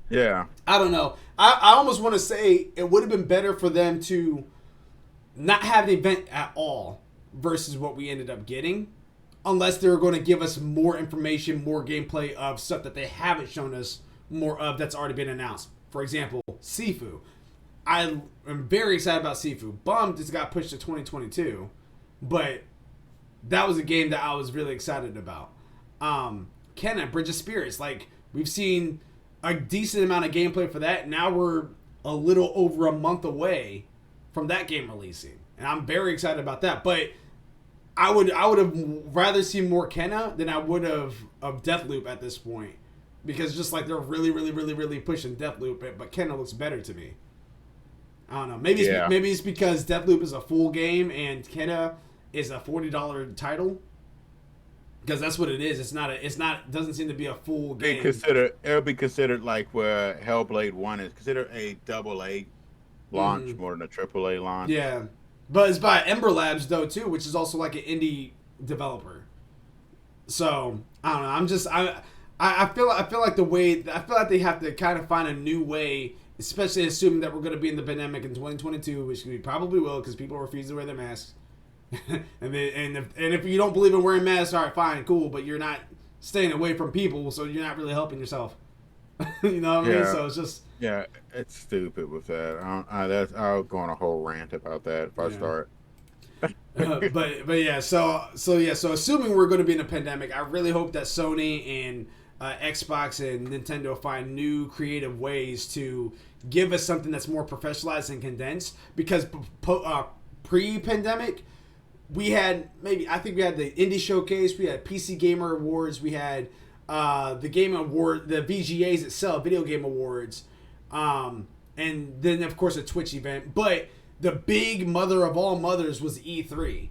yeah. I don't know. I almost want to say it would have been better for them to not have the event at all versus what we ended up getting, unless they were going to give us more information, more gameplay of stuff that they haven't shown us more of that's already been announced. For example, Sifu. I am very excited about Sifu. Bummed it's got pushed to 2022, but that was a game that I was really excited about. Kenna, Bridge of Spirits. Like, we've seen a decent amount of gameplay for that. Now we're a little over a month away from that game releasing, and I'm very excited about that. But I would have rather seen more Kenna than I would have of Deathloop at this point, because just like they're really pushing Deathloop, but Kenna looks better to me. I don't know. Maybe it's because Deathloop is a full game and Kenna is a $40 title. Because that's what it is. Doesn't seem to be a full game. It'll be considered like where Hellblade 1 is considered a AA launch more than a AAA launch. Yeah. But it's by Ember Labs though too, which is also like an indie developer. So, I don't know. I feel like they have to kind of find a new way, especially assuming that we're going to be in the pandemic in 2022, which we probably will because people refuse to wear their masks. and if you don't believe in wearing masks, all right, fine, cool, but you're not staying away from people, so you're not really helping yourself. You know what I mean? So it's just it's stupid with that. I'll go on a whole rant about that if I start. but yeah, so assuming we're going to be in a pandemic, I really hope that Sony and Xbox and Nintendo find new creative ways to give us something that's more professionalized and condensed. Because pre-pandemic, I think we had the Indie Showcase, we had PC Gamer Awards, we had the Game Award, the VGAs itself, Video Game Awards, and then of course a Twitch event. But the big mother of all mothers was E3.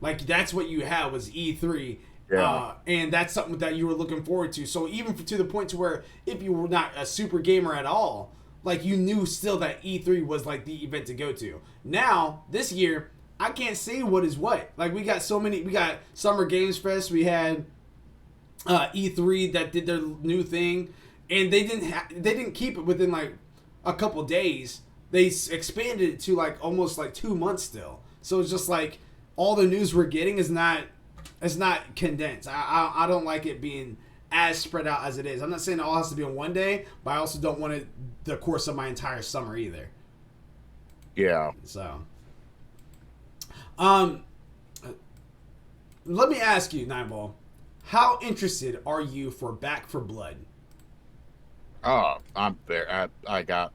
Like, that's what you had, was E3. Yeah. And that's something that you were looking forward to. So even to the point to where if you were not a super gamer at all, like, you knew still that E3 was like the event to go to. Now, this year, I can't say what is what. Like, we got Summer Games Fest, we had E3 that did their new thing, and they didn't keep it within like a couple days. They expanded it to like almost like 2 months still. So it's just like all the news we're getting is not condensed. I don't like it being as spread out as it is. I'm not saying it all has to be on one day, but I also don't want it the course of my entire summer either. Yeah. So, let me ask you, Nineball, how interested are you for Back 4 Blood? Oh, I'm there. I got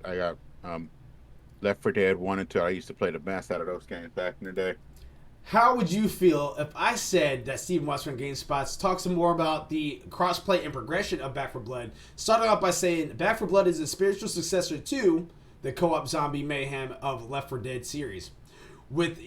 Left 4 Dead 1 and 2. I used to play the mess out of those games back in the day. How would you feel if I said that Steven Watts from GameSpots talks some more about the crossplay and progression of Back 4 Blood, starting off by saying Back 4 Blood is a spiritual successor to the co-op zombie mayhem of Left 4 Dead series. With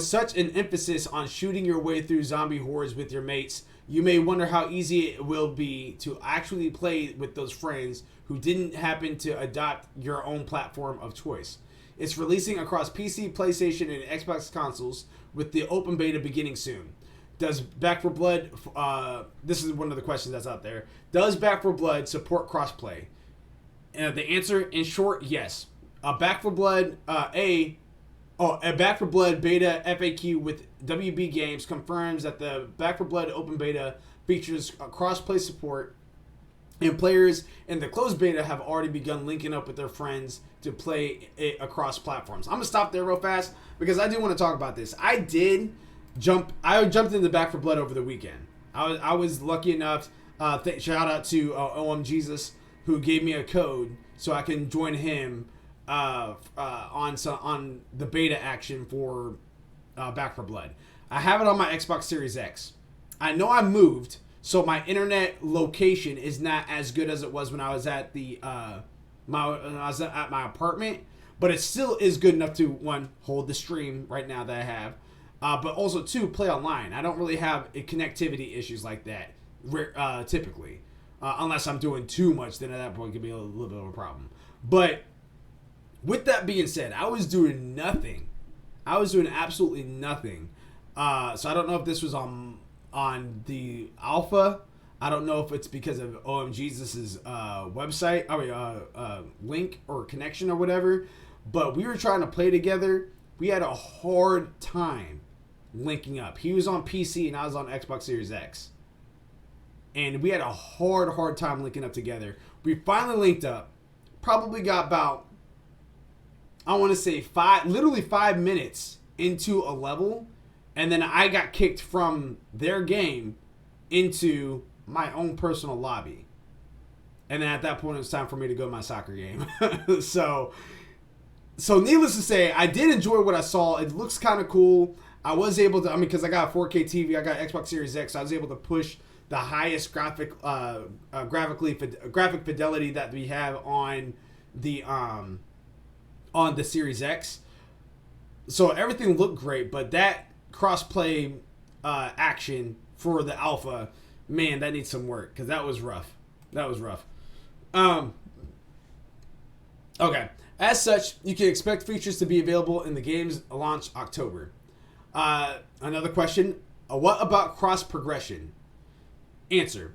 such an emphasis on shooting your way through zombie hordes with your mates, you may wonder how easy it will be to actually play with those friends who didn't happen to adopt your own platform of choice. It's releasing across PC, PlayStation, and Xbox consoles, with the open beta beginning soon. Does Back 4 Blood, this is one of the questions that's out there, does Back 4 Blood support crossplay? The answer, in short, yes. Back 4 Blood, a Back 4 Blood beta FAQ with WB Games confirms that the Back 4 Blood open beta features crossplay support, and players in the closed beta have already begun linking up with their friends to play it across platforms. I'm gonna stop there real fast because I do want to talk about this. I jumped into Back 4 Blood over the weekend. I was lucky enough. Shout out to OM Jesus, who gave me a code so I can join him on the beta action for Back 4 Blood. I have it on my Xbox Series X. I know I moved, so my internet location is not as good as it was when I was at my apartment, but it still is good enough to, one, hold the stream right now that I have, but also, two, play online. I don't really have connectivity issues like that typically, unless I'm doing too much. Then at that point it could be a little bit of a problem. But with that being said, I was doing nothing. I was doing absolutely nothing. So I don't know if this was on the alpha. I don't know if it's because of OMG's website, link or connection or whatever. But we were trying to play together. We had a hard time linking up. He was on PC and I was on Xbox Series X. And we had a hard time linking up together. We finally linked up. Probably got about, I want to say 5 minutes into a level. And then I got kicked from their game into my own personal lobby. And then at that point, it was time for me to go to my soccer game. So needless to say, I did enjoy what I saw. It looks kind of cool. I was able to, because I got a 4K TV, I got Xbox Series X, so I was able to push the highest graphic fidelity that we have on the Series X. So everything looked great, but that cross-play action for the alpha, man, that needs some work, because that was rough. Okay. As such, you can expect features to be available in the game's launch October. Another question, what about cross-progression? Answer.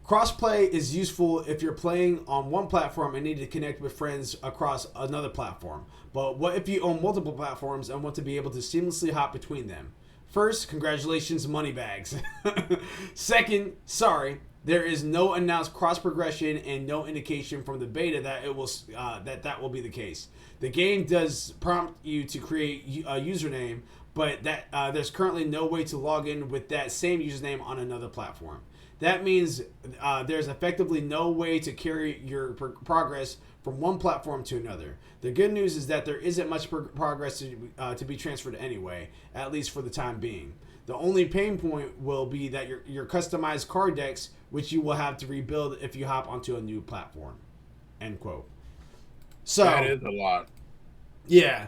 Crossplay is useful if you're playing on one platform and need to connect with friends across another platform. But what if you own multiple platforms and want to be able to seamlessly hop between them? First, congratulations, moneybags. Second, sorry, there is no announced cross-progression and no indication from the beta that it will that will be the case. The game does prompt you to create a username, but that there's currently no way to log in with that same username on another platform. That means there's effectively no way to carry your progress from one platform to another. The good news is that there isn't much progress to be transferred anyway, at least for the time being. The only pain point will be that your customized card decks, which you will have to rebuild if you hop onto a new platform. End quote. So that is a lot. Yeah.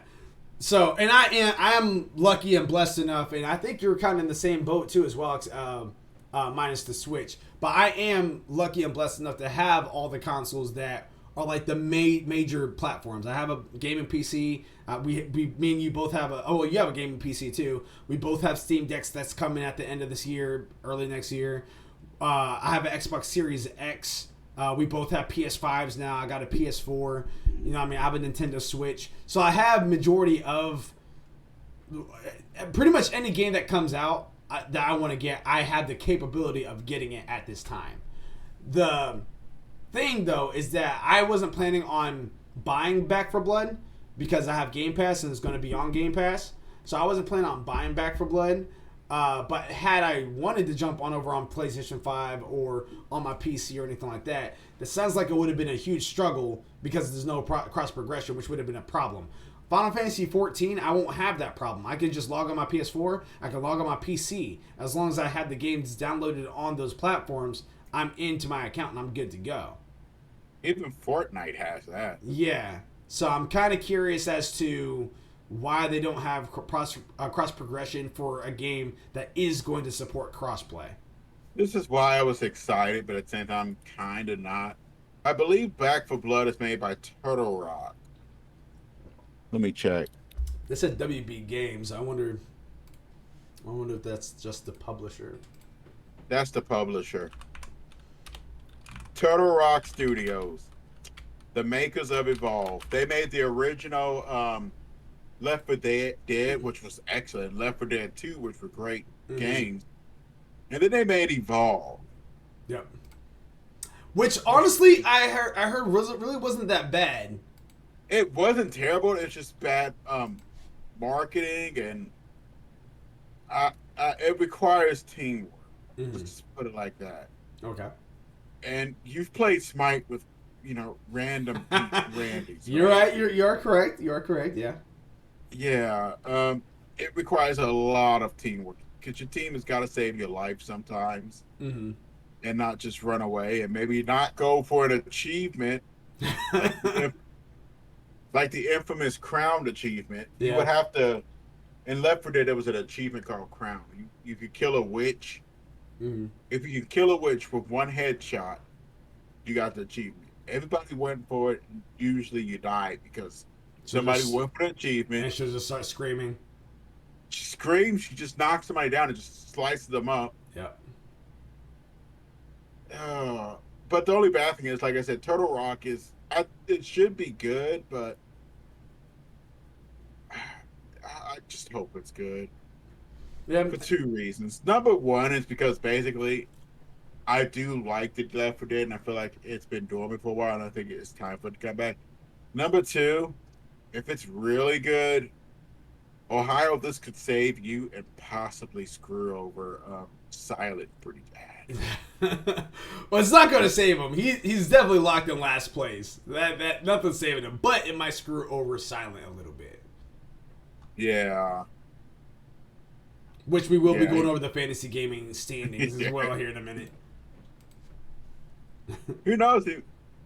So, and I am lucky and blessed enough, and I think you're kind of in the same boat too as well, minus the Switch. But I am lucky and blessed enough to have all the consoles that are like the major platforms. I have a gaming PC. Me and you both have you have a gaming PC too. We both have Steam Decks that's coming at the end of this year, early next year. I have an Xbox Series X. We both have PS5s now. I got a PS4. You know what I mean? I have a Nintendo Switch. So I have majority of pretty much any game that comes out that I want to get. I have the capability of getting it at this time. The thing, though, is that I wasn't planning on buying Back 4 Blood because I have Game Pass and it's going to be on Game Pass. So I wasn't planning on buying Back 4 Blood. But had I wanted to jump on over on PlayStation 5 or on my PC or anything like that, that sounds like it would have been a huge struggle because there's no cross progression, which would have been a problem. Final Fantasy 14, I won't have that problem. I can just log on my PS4. I can log on my PC. As long as I have the games downloaded on those platforms, I'm into my account and I'm good to go. Even Fortnite has that. Yeah. So I'm kind of curious as to why they don't have cross progression for a game that is going to support crossplay. This is why I was excited, but at the same time, kind of not. I believe Back 4 Blood is made by Turtle Rock. Let me check. They said WB Games. I wonder if that's just the publisher. That's the publisher. Turtle Rock Studios, the makers of Evolve. They made the original Left 4 Dead, which was excellent. Left 4 Dead 2, which were great games. And then they made Evolve. Yep. Which honestly, I heard really wasn't that bad. It wasn't terrible. It's just bad marketing, and it requires teamwork. Let's just put it like that. Okay. And you've played Smite with, random Randys. You're right. You are correct. You are correct. Yeah. Yeah. It requires a lot of teamwork because your team has got to save your life sometimes, and not just run away, and maybe not go for an achievement. Like the infamous Crown achievement. Yeah. You would have to. In Left 4 Dead, there was an achievement called Crown. You could kill a witch. If you can kill a witch with one headshot, you got the achievement. Everybody went for it. Usually you died because somebody went for the achievement. And she'll just start screaming. She screams. She just knocks somebody down and just slices them up. Yeah. But the only bad thing is, like I said, Turtle Rock is. It should be good, but I just hope it's good. Yeah. For two reasons. Number one is because basically I do like the Left 4 Dead, and I feel like it's been dormant for a while, and I think it's time for it to come back. Number two, if it's really good, Ohio, this could save you and possibly screw over Silent pretty bad. Well, it's not going to save him. He's definitely locked in last place. That nothing's saving him, but it might screw over Silent a little bit. Yeah. Which we will be going over the fantasy gaming standings as well here in a minute. Who knows?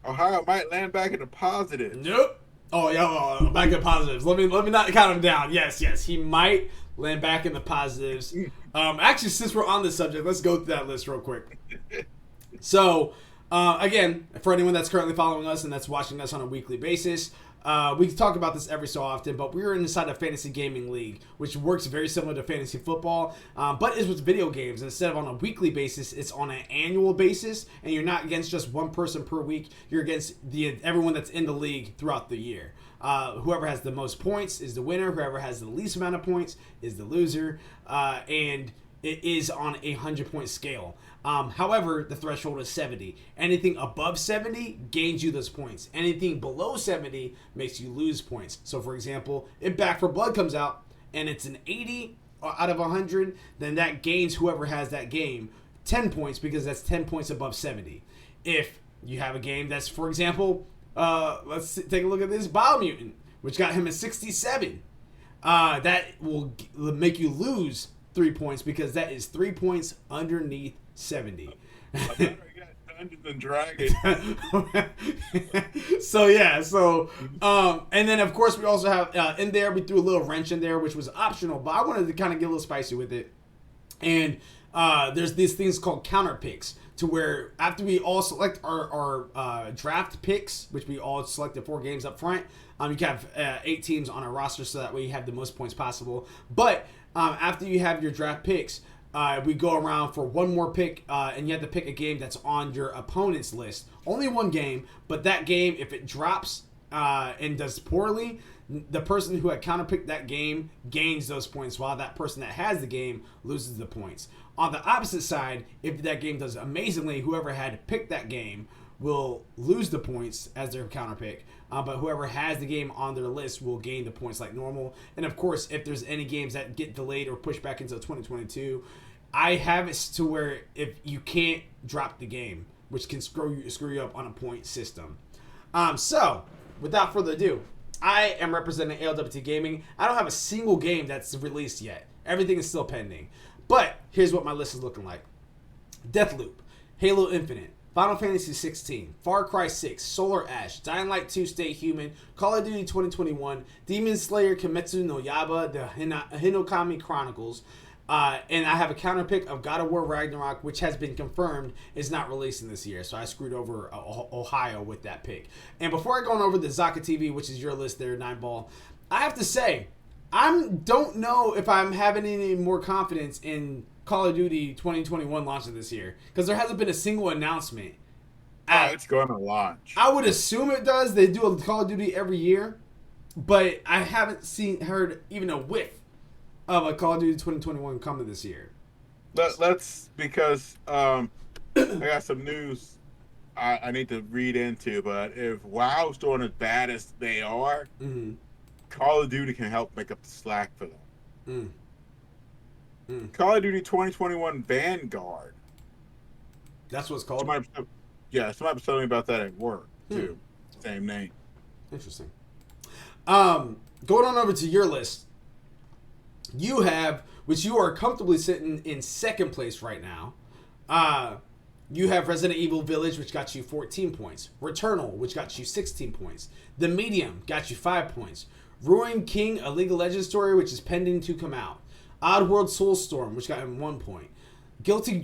Ohio might land back in the positives. Nope. Oh yeah, back in positives. Let me not count him down. Yes, he might land back in the positives. Actually, since we're on this subject, let's go through that list real quick. So, again, for anyone that's currently following us and that's watching us on a weekly basis, we talk about this every so often, but we're inside a fantasy gaming league, which works very similar to fantasy football, but is with video games. Instead of on a weekly basis, it's on an annual basis, and you're not against just one person per week. You're against everyone that's in the league throughout the year. Whoever has the most points is the winner. Whoever has the least amount of points is the loser, and it is on a 100-point scale. However, the threshold is 70. Anything above 70 gains you those points. Anything below 70 makes you lose points. So, for example, if Back 4 Blood comes out and it's an 80 out of 100, then that gains whoever has that game 10 points because that's 10 points above 70. If you have a game that's, for example, let's take a look at this Biomutant, which got him a 67. That will make you lose 3 points because that is 3 points underneath 70. Dungeons and Dragons. And then of course we also have in there we threw a little wrench in there, which was optional, but I wanted to kind of get a little spicy with it. And there's these things called counter picks, to where after we all select our draft picks, which we all selected 4 games up front, you can have 8 teams on a roster, so that way you have the most points possible. But after you have your draft picks, we go around for one more pick, and you have to pick a game that's on your opponent's list. Only one game, but that game, if it drops and does poorly, the person who had counterpicked that game gains those points, while that person that has the game loses the points. On the opposite side, if that game does amazingly, whoever had picked that game will lose the points as their counterpick, but whoever has the game on their list will gain the points like normal. And of course, if there's any games that get delayed or pushed back into 2022, I have it to where if you can't drop the game, which can screw you up on a point system. So, without further ado, I am representing ALWT Gaming. I don't have a single game that's released yet. Everything is still pending. But here's what my list is looking like. Deathloop, Halo Infinite, Final Fantasy 16, Far Cry 6, Solar Ash, Dying Light 2 Stay Human, Call of Duty 2021, Demon Slayer Kimetsu no Yaiba, the Hinokami Chronicles, and I have a counterpick of God of War Ragnarok, which has been confirmed is not releasing this year. So I screwed over Ohio with that pick. And before I go on over the Zaka TV, which is your list there, 9ball, I have to say, I don't know if I'm having any more confidence in Call of Duty 2021 launching this year, because there hasn't been a single announcement. It's going to launch. I would assume it does. They do a Call of Duty every year, but I haven't heard even a whiff of a Call of Duty 2021 coming this year. Let's because I got some news I need to read into, but if WoW's doing as bad as they are, Call of Duty can help make up the slack for them. Call of Duty 2021 Vanguard. That's what it's called? Somebody was telling me about that at work, too. Same name. Interesting. Going on over to your list. You have, which you are comfortably sitting in second place right now. You have Resident Evil Village, which got you 14 points. Returnal, which got you 16 points. The Medium got you 5 points. Ruined King, a League of Legends story, which is pending to come out. Oddworld Soulstorm, which got him 1 point. Guilty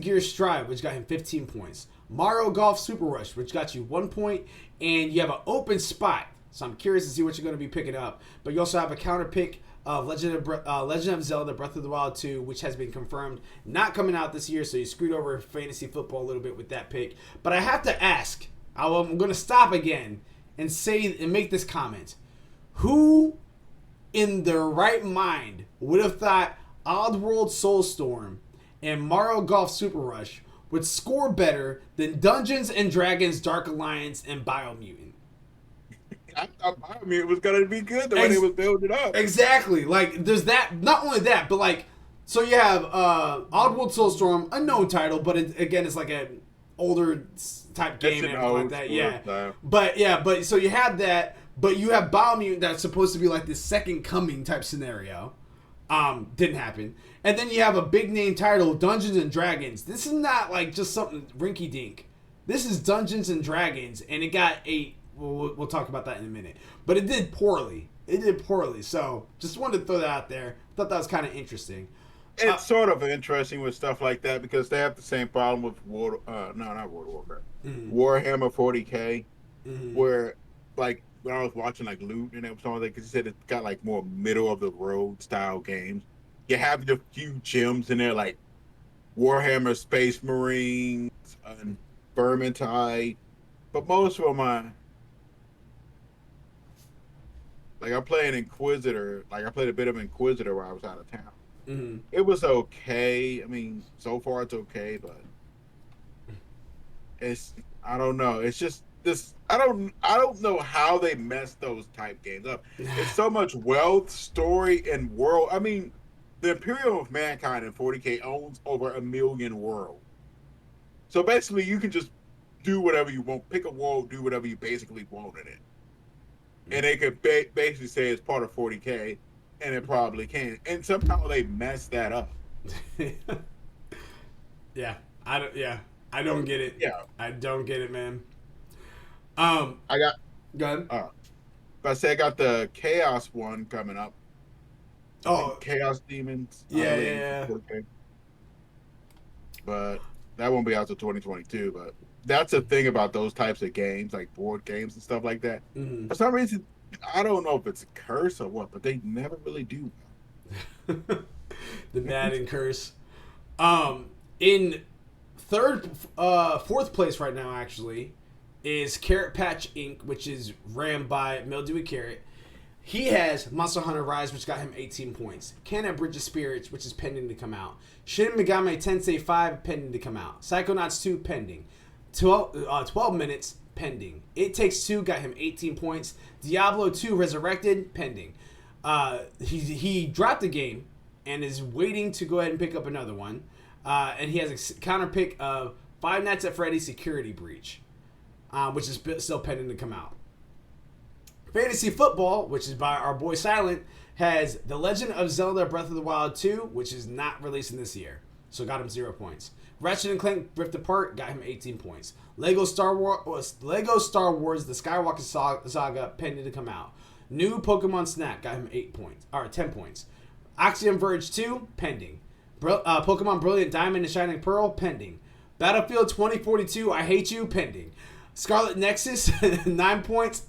Gear Strive, which got him 15 points. Mario Golf Super Rush, which got you 1 point. And you have an open spot, so I'm curious to see what you're going to be picking up. But you also have a counter pick of Legend of Zelda Breath of the Wild 2, which has been confirmed not coming out this year, so you screwed over fantasy football a little bit with that pick. But I have to ask, I'm going to stop again and make this comment. Who in their right mind would have thought Oddworld Soulstorm and Mario Golf Super Rush would score better than Dungeons and Dragons Dark Alliance and Biomutant? I thought Biomutant was going to be good the way they was building it up. Exactly. Like, there's that. Not only that, but like, so you have Oddworld Soulstorm, unknown title, but it's like an older type game and everything like that. Yeah. But so you have that. But you have Biomutant that's supposed to be like this second coming type scenario. Didn't happen. And then you have a big name title, Dungeons and Dragons. This is not like just something rinky dink. This is Dungeons and Dragons, and it got we'll talk about that in a minute. But it did poorly. So just wanted to throw that out there. Thought that was kind of interesting. It's sort of interesting with stuff like that because they have the same problem with not World of Warcraft. Warhammer 40K, where like when I was watching like Loot and everything, because he said it's got like more middle of the road style games. You have the few gems in there like Warhammer Space Marines and Vermintide, but most of them are like I'm playing Inquisitor. Like I played a bit of Inquisitor while I was out of town. It was okay. I mean, so far it's okay, but I don't know. It's just this. I don't know how they mess those type games up. It's so much wealth, story, and world. I mean, the Imperium of Mankind in 40K owns over 1 million worlds. So basically, you can just do whatever you want, pick a world, do whatever you basically want in it, and they could basically say it's part of 40K, and it probably can. And somehow they mess that up. Yeah, I don't. Yeah, I don't get it. Yeah, I don't get it, man. I got. Go ahead. But I say I got the Chaos one coming up. Oh, Chaos Demons. yeah. But that won't be out till 2022. But that's the thing about those types of games, like board games and stuff like that. Mm-hmm. For some reason, I don't know if it's a curse or what, but they never really do. The Madden curse. In fourth place right now, actually, is Carrot Patch Inc., which is ran by Mildewy Carrot. He has Monster Hunter Rise, which got him 18 points. Cannon Bridge of Spirits, which is pending to come out. Shin Megami Tensei 5, pending to come out. Psychonauts 2, pending. 12 Minutes, pending. It Takes Two, got him 18 points. Diablo 2 Resurrected, pending. He dropped the game and is waiting to go ahead and pick up another one. And he has a counter pick of Five Nights at Freddy's Security Breach, which is still pending to come out. Fantasy Football, which is by our boy Silent, has The Legend of Zelda Breath of the Wild 2, which is not releasing this year, so got him 0 points. Ratchet & Clank Rift Apart got him 18 points. Lego Star Wars The Skywalker Saga, pending to come out. New Pokemon Snap got him 10 points. Axiom Verge 2, pending. Pokemon Brilliant Diamond and Shining Pearl, pending. Battlefield 2042, I Hate You, pending. Scarlet Nexus, 9 points,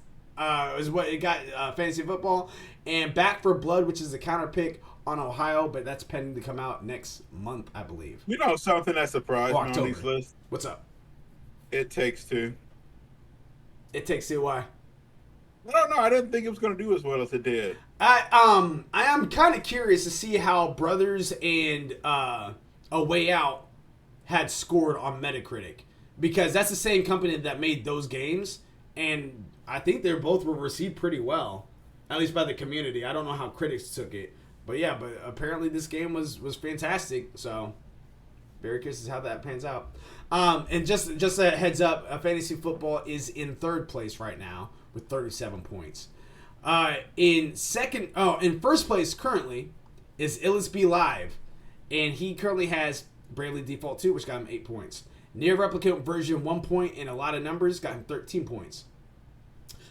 is what it got, Fantasy Football. And Back for Blood, which is a counter pick on Ohio, but that's pending to come out next month, I believe. You know something that surprised me on these lists? What's up? It Takes Two. It Takes Two, why? I don't know. I didn't think it was going to do as well as it did. I am kind of curious to see how Brothers and A Way Out had scored on Metacritic, because that's the same company that made those games, and I think they both were received pretty well, at least by the community. I don't know how critics took it, but yeah, but apparently this game was fantastic. So very curious to see how that pans out. And just a heads up, Fantasy Football is in third place right now with 37 points. In first place currently is Illisby Live, and he currently has Bravely Default 2, which got him 8 points. Near Replicant version 1 point and a lot of numbers got him 13 points.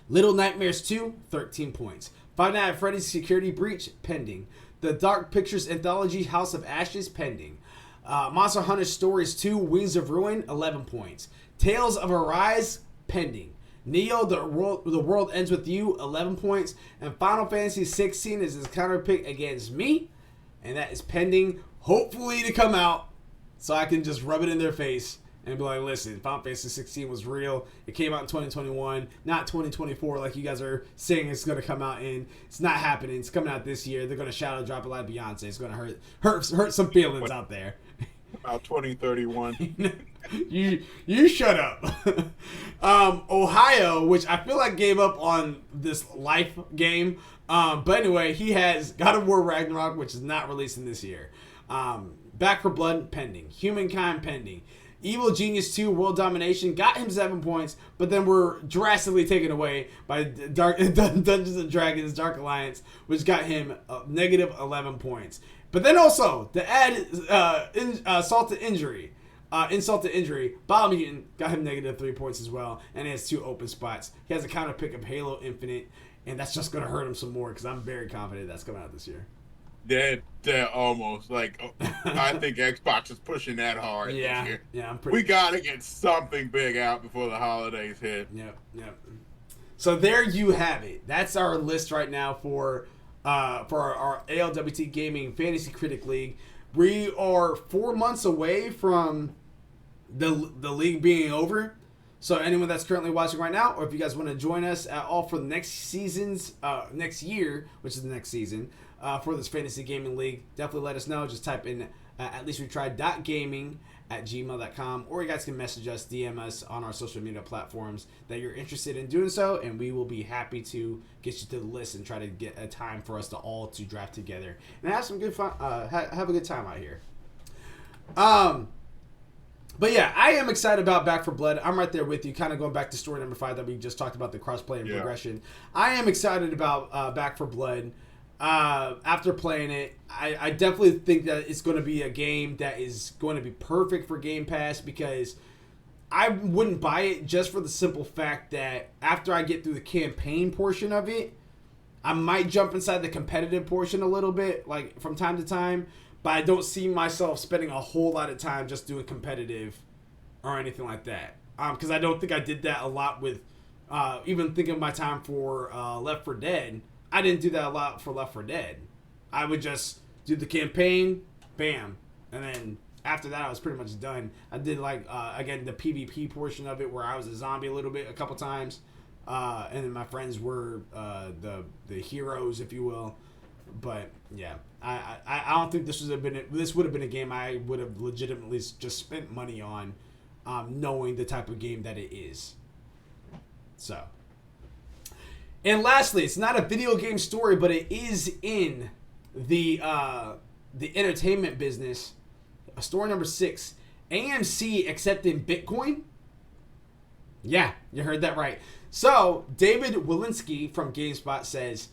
Little Nightmares 2, 13 points. Five Nights at Freddy's Security Breach, pending. The Dark Pictures Anthology House of Ashes, pending. Monster Hunter Stories 2, Wings of Ruin, 11 points. Tales of Arise, pending. Neo, The World Ends With You, 11 points. And Final Fantasy 16 is his counter pick against me, and that is pending, hopefully to come out, so I can just rub it in their face and be like, listen, Final Fantasy 16 was real. It came out in 2021, not 2024 like you guys are saying it's going to come out in. It's not happening. It's coming out this year. They're going to shadow drop it like Beyonce. It's going to hurt some feelings out there. About 2031. You shut up. Ohio, which I feel like gave up on this life game. But anyway, he has God of War Ragnarok, which is not releasing this year. Back for Blood, pending. Humankind, pending. Evil Genius 2 World Domination got him 7 points, but then were drastically taken away by Dungeons and Dragons Dark Alliance, which got him negative 11 points. But then also, to add insult to injury, Biomutant got him negative 3 points as well, and he has 2 open spots. He has a counter pick of Halo Infinite, and that's just going to hurt him some more, because I'm very confident that's coming out this year. They're almost like, I think Xbox is pushing that hard this year. Yeah, we gotta get something big out before the holidays hit. Yep. So there you have it. That's our list right now for our ALWT Gaming Fantasy Critic League. We are 4 months away from the league being over. So anyone that's currently watching right now, or if you guys want to join us at all for the next year, which is the next season, for this fantasy gaming league, definitely let us know. Just type in at least we tried.gaming at gmail.com, or you guys can message us, DM us on our social media platforms that you're interested in doing so, and we will be happy to get you to the list and try to get a time for us to all to draft together and have some good fun, have a good time out here. But yeah, I am excited about Back 4 Blood. I'm right there with you, kind of going back to story number 5 that we just talked about, the crossplay and progression. I am excited about Back 4 Blood. After playing it, I definitely think that it's going to be a game that is going to be perfect for Game Pass, because I wouldn't buy it just for the simple fact that after I get through the campaign portion of it, I might jump inside the competitive portion a little bit, like from time to time, but I don't see myself spending a whole lot of time just doing competitive or anything like that. Because I don't think I did that a lot with, even thinking of my time for Left 4 Dead. I didn't do that a lot for Left 4 Dead. I would just do the campaign, bam, and then after that I was pretty much done. I did again the PvP portion of it where I was a zombie a couple times, and then my friends were the heroes, if you will. But yeah, I don't think this would have been a game I would have legitimately just spent money on, knowing the type of game that it is. So. And lastly, it's not a video game story, but it is in the entertainment business. Story number 6, AMC accepting Bitcoin. Yeah, you heard that right. So, David Walensky from GameSpot says,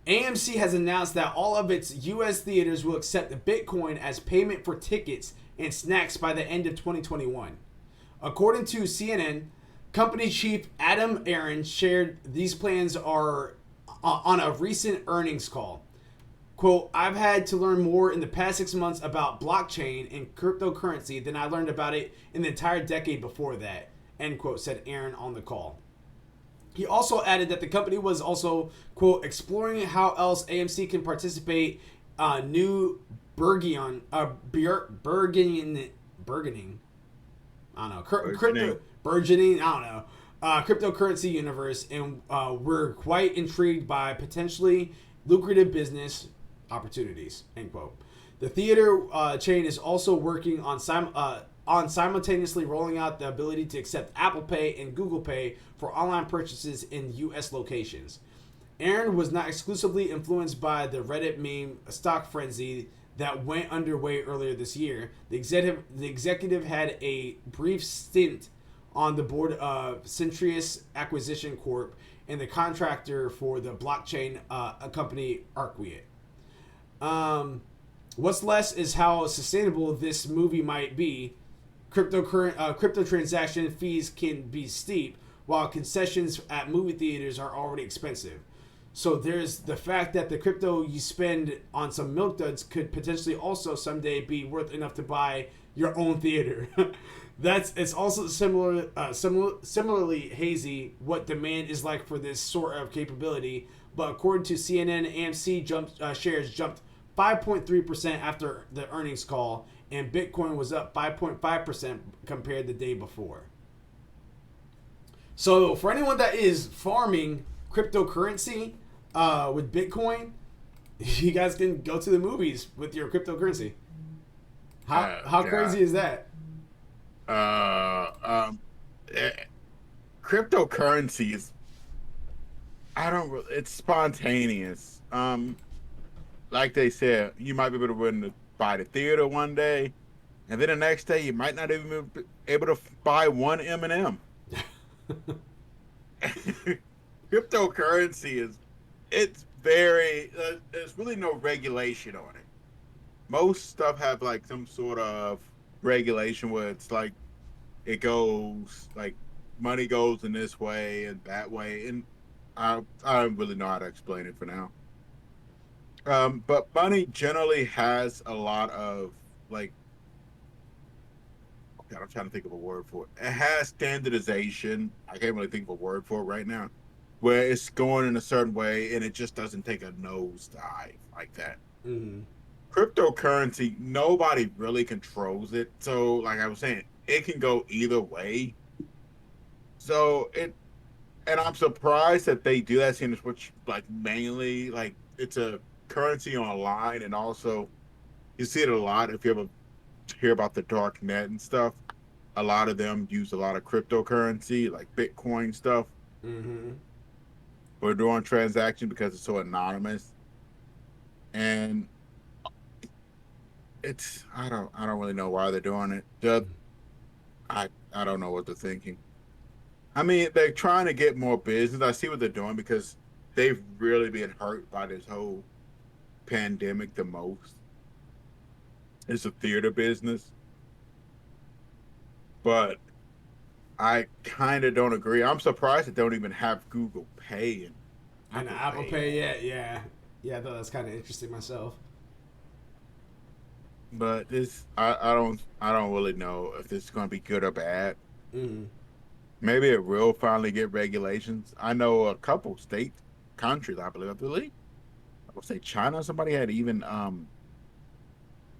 AMC has announced that all of its U.S. theaters will accept Bitcoin as payment for tickets and snacks by the end of 2021. According to CNN, company chief Adam Aron shared these plans are on a recent earnings call. Quote, I've had to learn more in the past 6 months about blockchain and cryptocurrency than I learned about it in the entire decade before that, end quote, said Aron on the call. He also added that the company was also, quote, exploring how else AMC can participate new burgeoning, I don't know, burgeoning, I don't know, cryptocurrency universe, and we're quite intrigued by potentially lucrative business opportunities, end quote. The theater chain is also working on simultaneously rolling out the ability to accept Apple Pay and Google Pay for online purchases in U.S. locations. Aaron was not exclusively influenced by the Reddit meme stock frenzy that went underway earlier this year. The executive had a brief stint on the board of Centrius Acquisition Corp and the contractor for the blockchain company ALWT. What's less is how sustainable this movie might be. Crypto transaction fees can be steep, while concessions at movie theaters are already expensive. So there's the fact that the crypto you spend on some milk duds could potentially also someday be worth enough to buy your own theater. It's also similarly hazy what demand is like for this sort of capability. But according to CNN, AMC shares jumped 5.3% after the earnings call, and Bitcoin was up 5.5% compared the day before. So for anyone that is farming cryptocurrency with Bitcoin, you guys can go to the movies with your cryptocurrency. How crazy is that? Cryptocurrency is, it's spontaneous. Like they said, you might be able to win to buy the theater one day, and then the next day you might not even be able to buy one M&M. Cryptocurrency it's very, there's really no regulation on it. Most stuff have like some sort of regulation where it's like, it goes, like money goes in this way and that way, and I don't really know how to explain it for now. But money generally has a lot of like, God, I'm trying to think of a word for it. It has standardization. I can't really think of a word for it right now, where it's going in a certain way and it just doesn't take a nosedive like that. Mm-hmm. Cryptocurrency, nobody really controls it. So, like I was saying, it can go either way. So and I'm surprised that they do that, seeing as which like mainly like it's a currency online, and also you see it a lot if you ever hear about the dark net and stuff. A lot of them use a lot of cryptocurrency, like Bitcoin stuff, Mm-hmm. for doing transactions because it's so anonymous. And it's I don't really know why they're doing it. I don't know what they're thinking. I mean, they're trying to get more business. I see what they're doing because they've really been hurt by this whole pandemic the most. It's a theater business, but I kind of don't agree. I'm surprised they don't even have Google Pay and And Apple Apple Pay. Pay, yeah. I thought that's kind of interesting myself. But I don't really know if this is going to be good or bad. Mm-hmm. Maybe it will finally get regulations. I know a couple state countries, I believe. I would say China. Somebody had even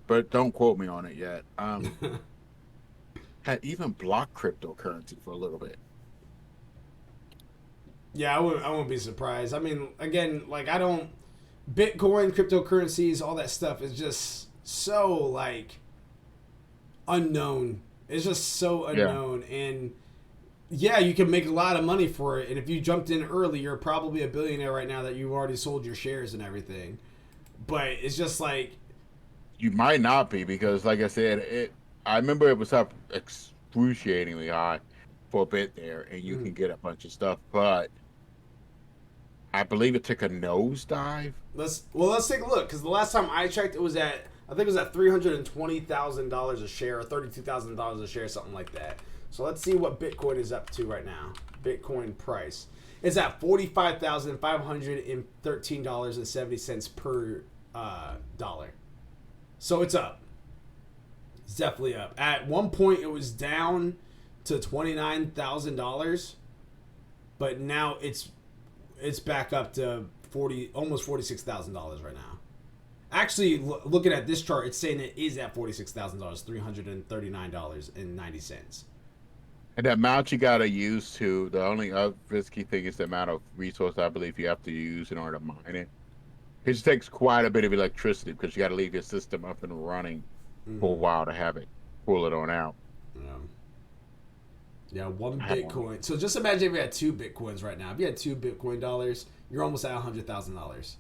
but don't quote me on it yet. Had even blocked cryptocurrency for a little bit. Yeah, I wouldn't be surprised. I mean, again, like I don't Bitcoin, cryptocurrencies, all that stuff is just so like unknown. It's just so Yeah. unknown, and yeah, you can make a lot of money for it. And if you jumped in early, you're probably a billionaire right now that you've already sold your shares and everything. But it's just like, You might not be because, like I said, I remember it was up excruciatingly high for a bit there, and you can mm, get a bunch of stuff. But I believe it took a nosedive. let's take a look because the last time I checked, it was at I think it was at $320,000 a share or $32,000 a share, something like that. So let's see what Bitcoin is up to right now. Bitcoin price is at $45,513.70 per dollar. So it's up. It's definitely up. At one point, it was down to $29,000, but now it's back up to almost $46,000 right now. Actually, looking at this chart, it's saying it is at $46,000, $339.90. And the amount you got to use to, the only risky thing is the amount of resource I believe you have to use in order to mine it. It just takes quite a bit of electricity because you got to leave your system up and running for a Mm-hmm. while to have it pull it on out. Yeah. Yeah, one I don't know. Bitcoin. So just imagine if you had two Bitcoins right now. If you had two Bitcoin dollars, you're almost at $100,000.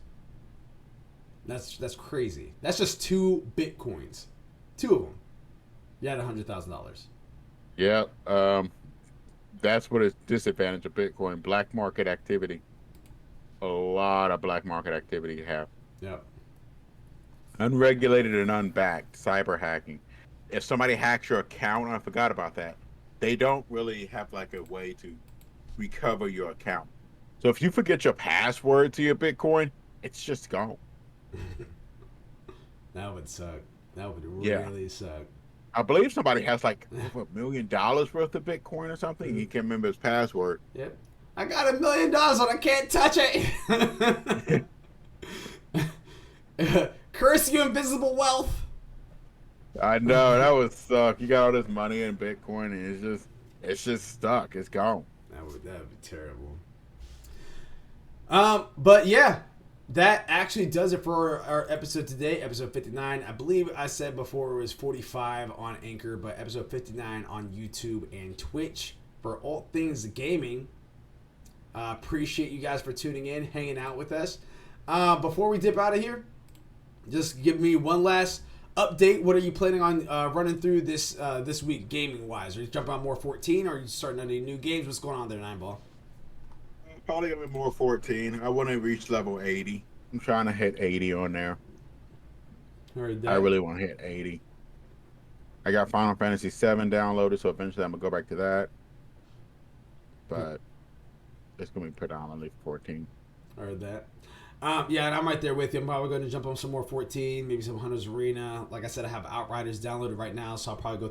That's crazy. That's just two Bitcoins, two of them. You had $100,000. Yeah, that's what is disadvantage of Bitcoin: black market activity. A lot of black market activity you have. Yep. Unregulated and unbacked cyber hacking. If somebody hacks your account, I forgot about that. They don't really have like a way to recover your account. So if you forget your password to your Bitcoin, it's just gone. That would suck. That would Yeah. really suck. I believe somebody has like over $1 million worth of Bitcoin or something. He can't remember his password. Yep. I got $1 million and I can't touch it. Curse you, invisible wealth. I know that would suck. You got all this money in Bitcoin and it's just stuck. It's gone. That would be terrible. But yeah, that actually does it for our episode today, episode 59. I believe I said before it was 45 on Anchor, but episode 59 on YouTube and Twitch for All Things Gaming. Appreciate you guys for tuning in, hanging out with us. Before we dip out of here, just give me one last update. What are you planning on running through this week, gaming wise? Are you jumping on more 14, or are you starting any new games? What's going on there, Nineball? Probably gonna be more 14. I want to reach level 80. I'm trying to hit 80 on there. Heard I that. really want to hit 80. I got Final Fantasy 7 downloaded, so eventually I'm gonna go back to that. But it's gonna be predominantly 14. Heard that. Yeah, and I'm right there with you. I'm probably going to jump on some more 14, maybe some Hunter's Arena. Like I said, I have Outriders downloaded right now, so I'll probably go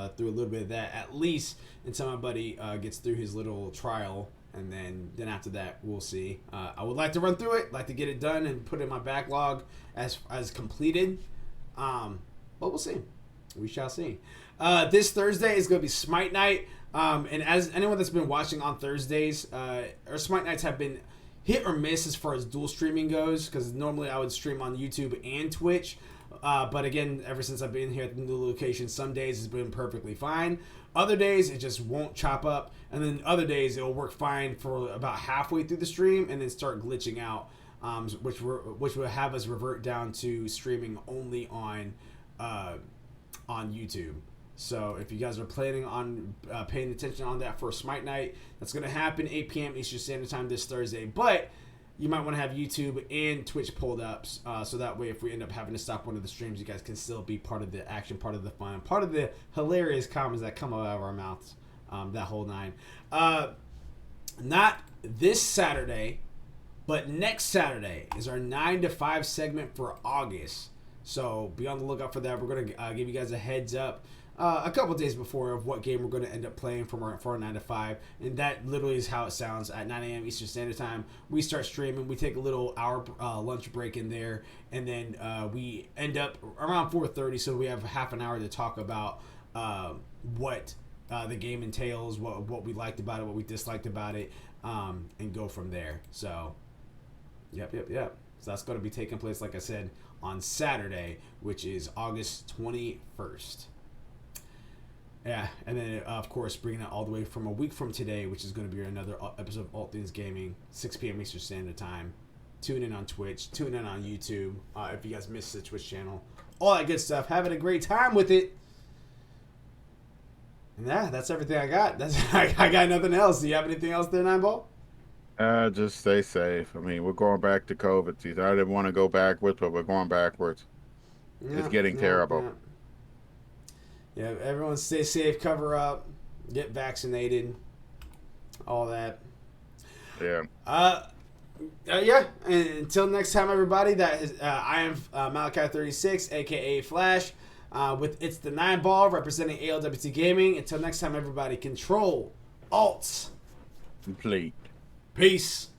through a little bit of that at least until my buddy gets through his little trial, and then after that we'll see. I would like to run through it, like to get it done and put it in my backlog as completed. But we'll see. We shall see. This Thursday is going to be Smite Night. And as anyone that's been watching on Thursdays, our Smite Nights have been hit or miss as far as dual streaming goes, because normally I would stream on YouTube and Twitch. But again, ever since I've been here at the new location, some days it's been perfectly fine. Other days it just won't chop up, and then other days it'll work fine for about halfway through the stream and then start glitching out, which will have us revert down to streaming only on YouTube. So if you guys are planning on paying attention on that for Smite Night, that's going to happen 8 p.m. Eastern Standard Time this Thursday. But you might want to have YouTube and Twitch pulled up, so that way if we end up having to stop one of the streams, you guys can still be part of the action, part of the fun, part of the hilarious comments that come out of our mouths, that whole nine. Not this Saturday, but next Saturday is our 9 to 5 segment for August. So be on the lookout for that. We're going to give you guys a heads up a couple days before of what game we're going to end up playing for our 9 to 5. And that literally is how it sounds. At 9 a.m. Eastern Standard Time, we start streaming. We take a little hour lunch break in there. And then we end up around 4:30. So we have half an hour to talk about what the game entails, what we liked about it, what we disliked about it, and go from there. So, yep. So that's going to be taking place, like I said, on Saturday, which is August 21st. Yeah, and then, of course, bringing it all the way from a week from today, which is going to be another episode of ALWT Things Gaming, 6 p.m. Eastern Standard Time. Tune in on Twitch, tune in on YouTube, if you guys missed the Twitch channel. All that good stuff. Having a great time with it. And yeah, that's everything I got. I got nothing else. Do you have anything else there, Nineball? Just stay safe. I mean, we're going back to COVID season. I didn't want to go backwards, but we're going backwards. It's getting terrible. Yeah, everyone stay safe, cover up, get vaccinated, all that. Yeah. Yeah. And until next time, everybody. That is, I am Malachi36, aka Flash, with It's the Nine Ball representing ALWT Gaming. Until next time, everybody. Control, Alt, Complete. Peace.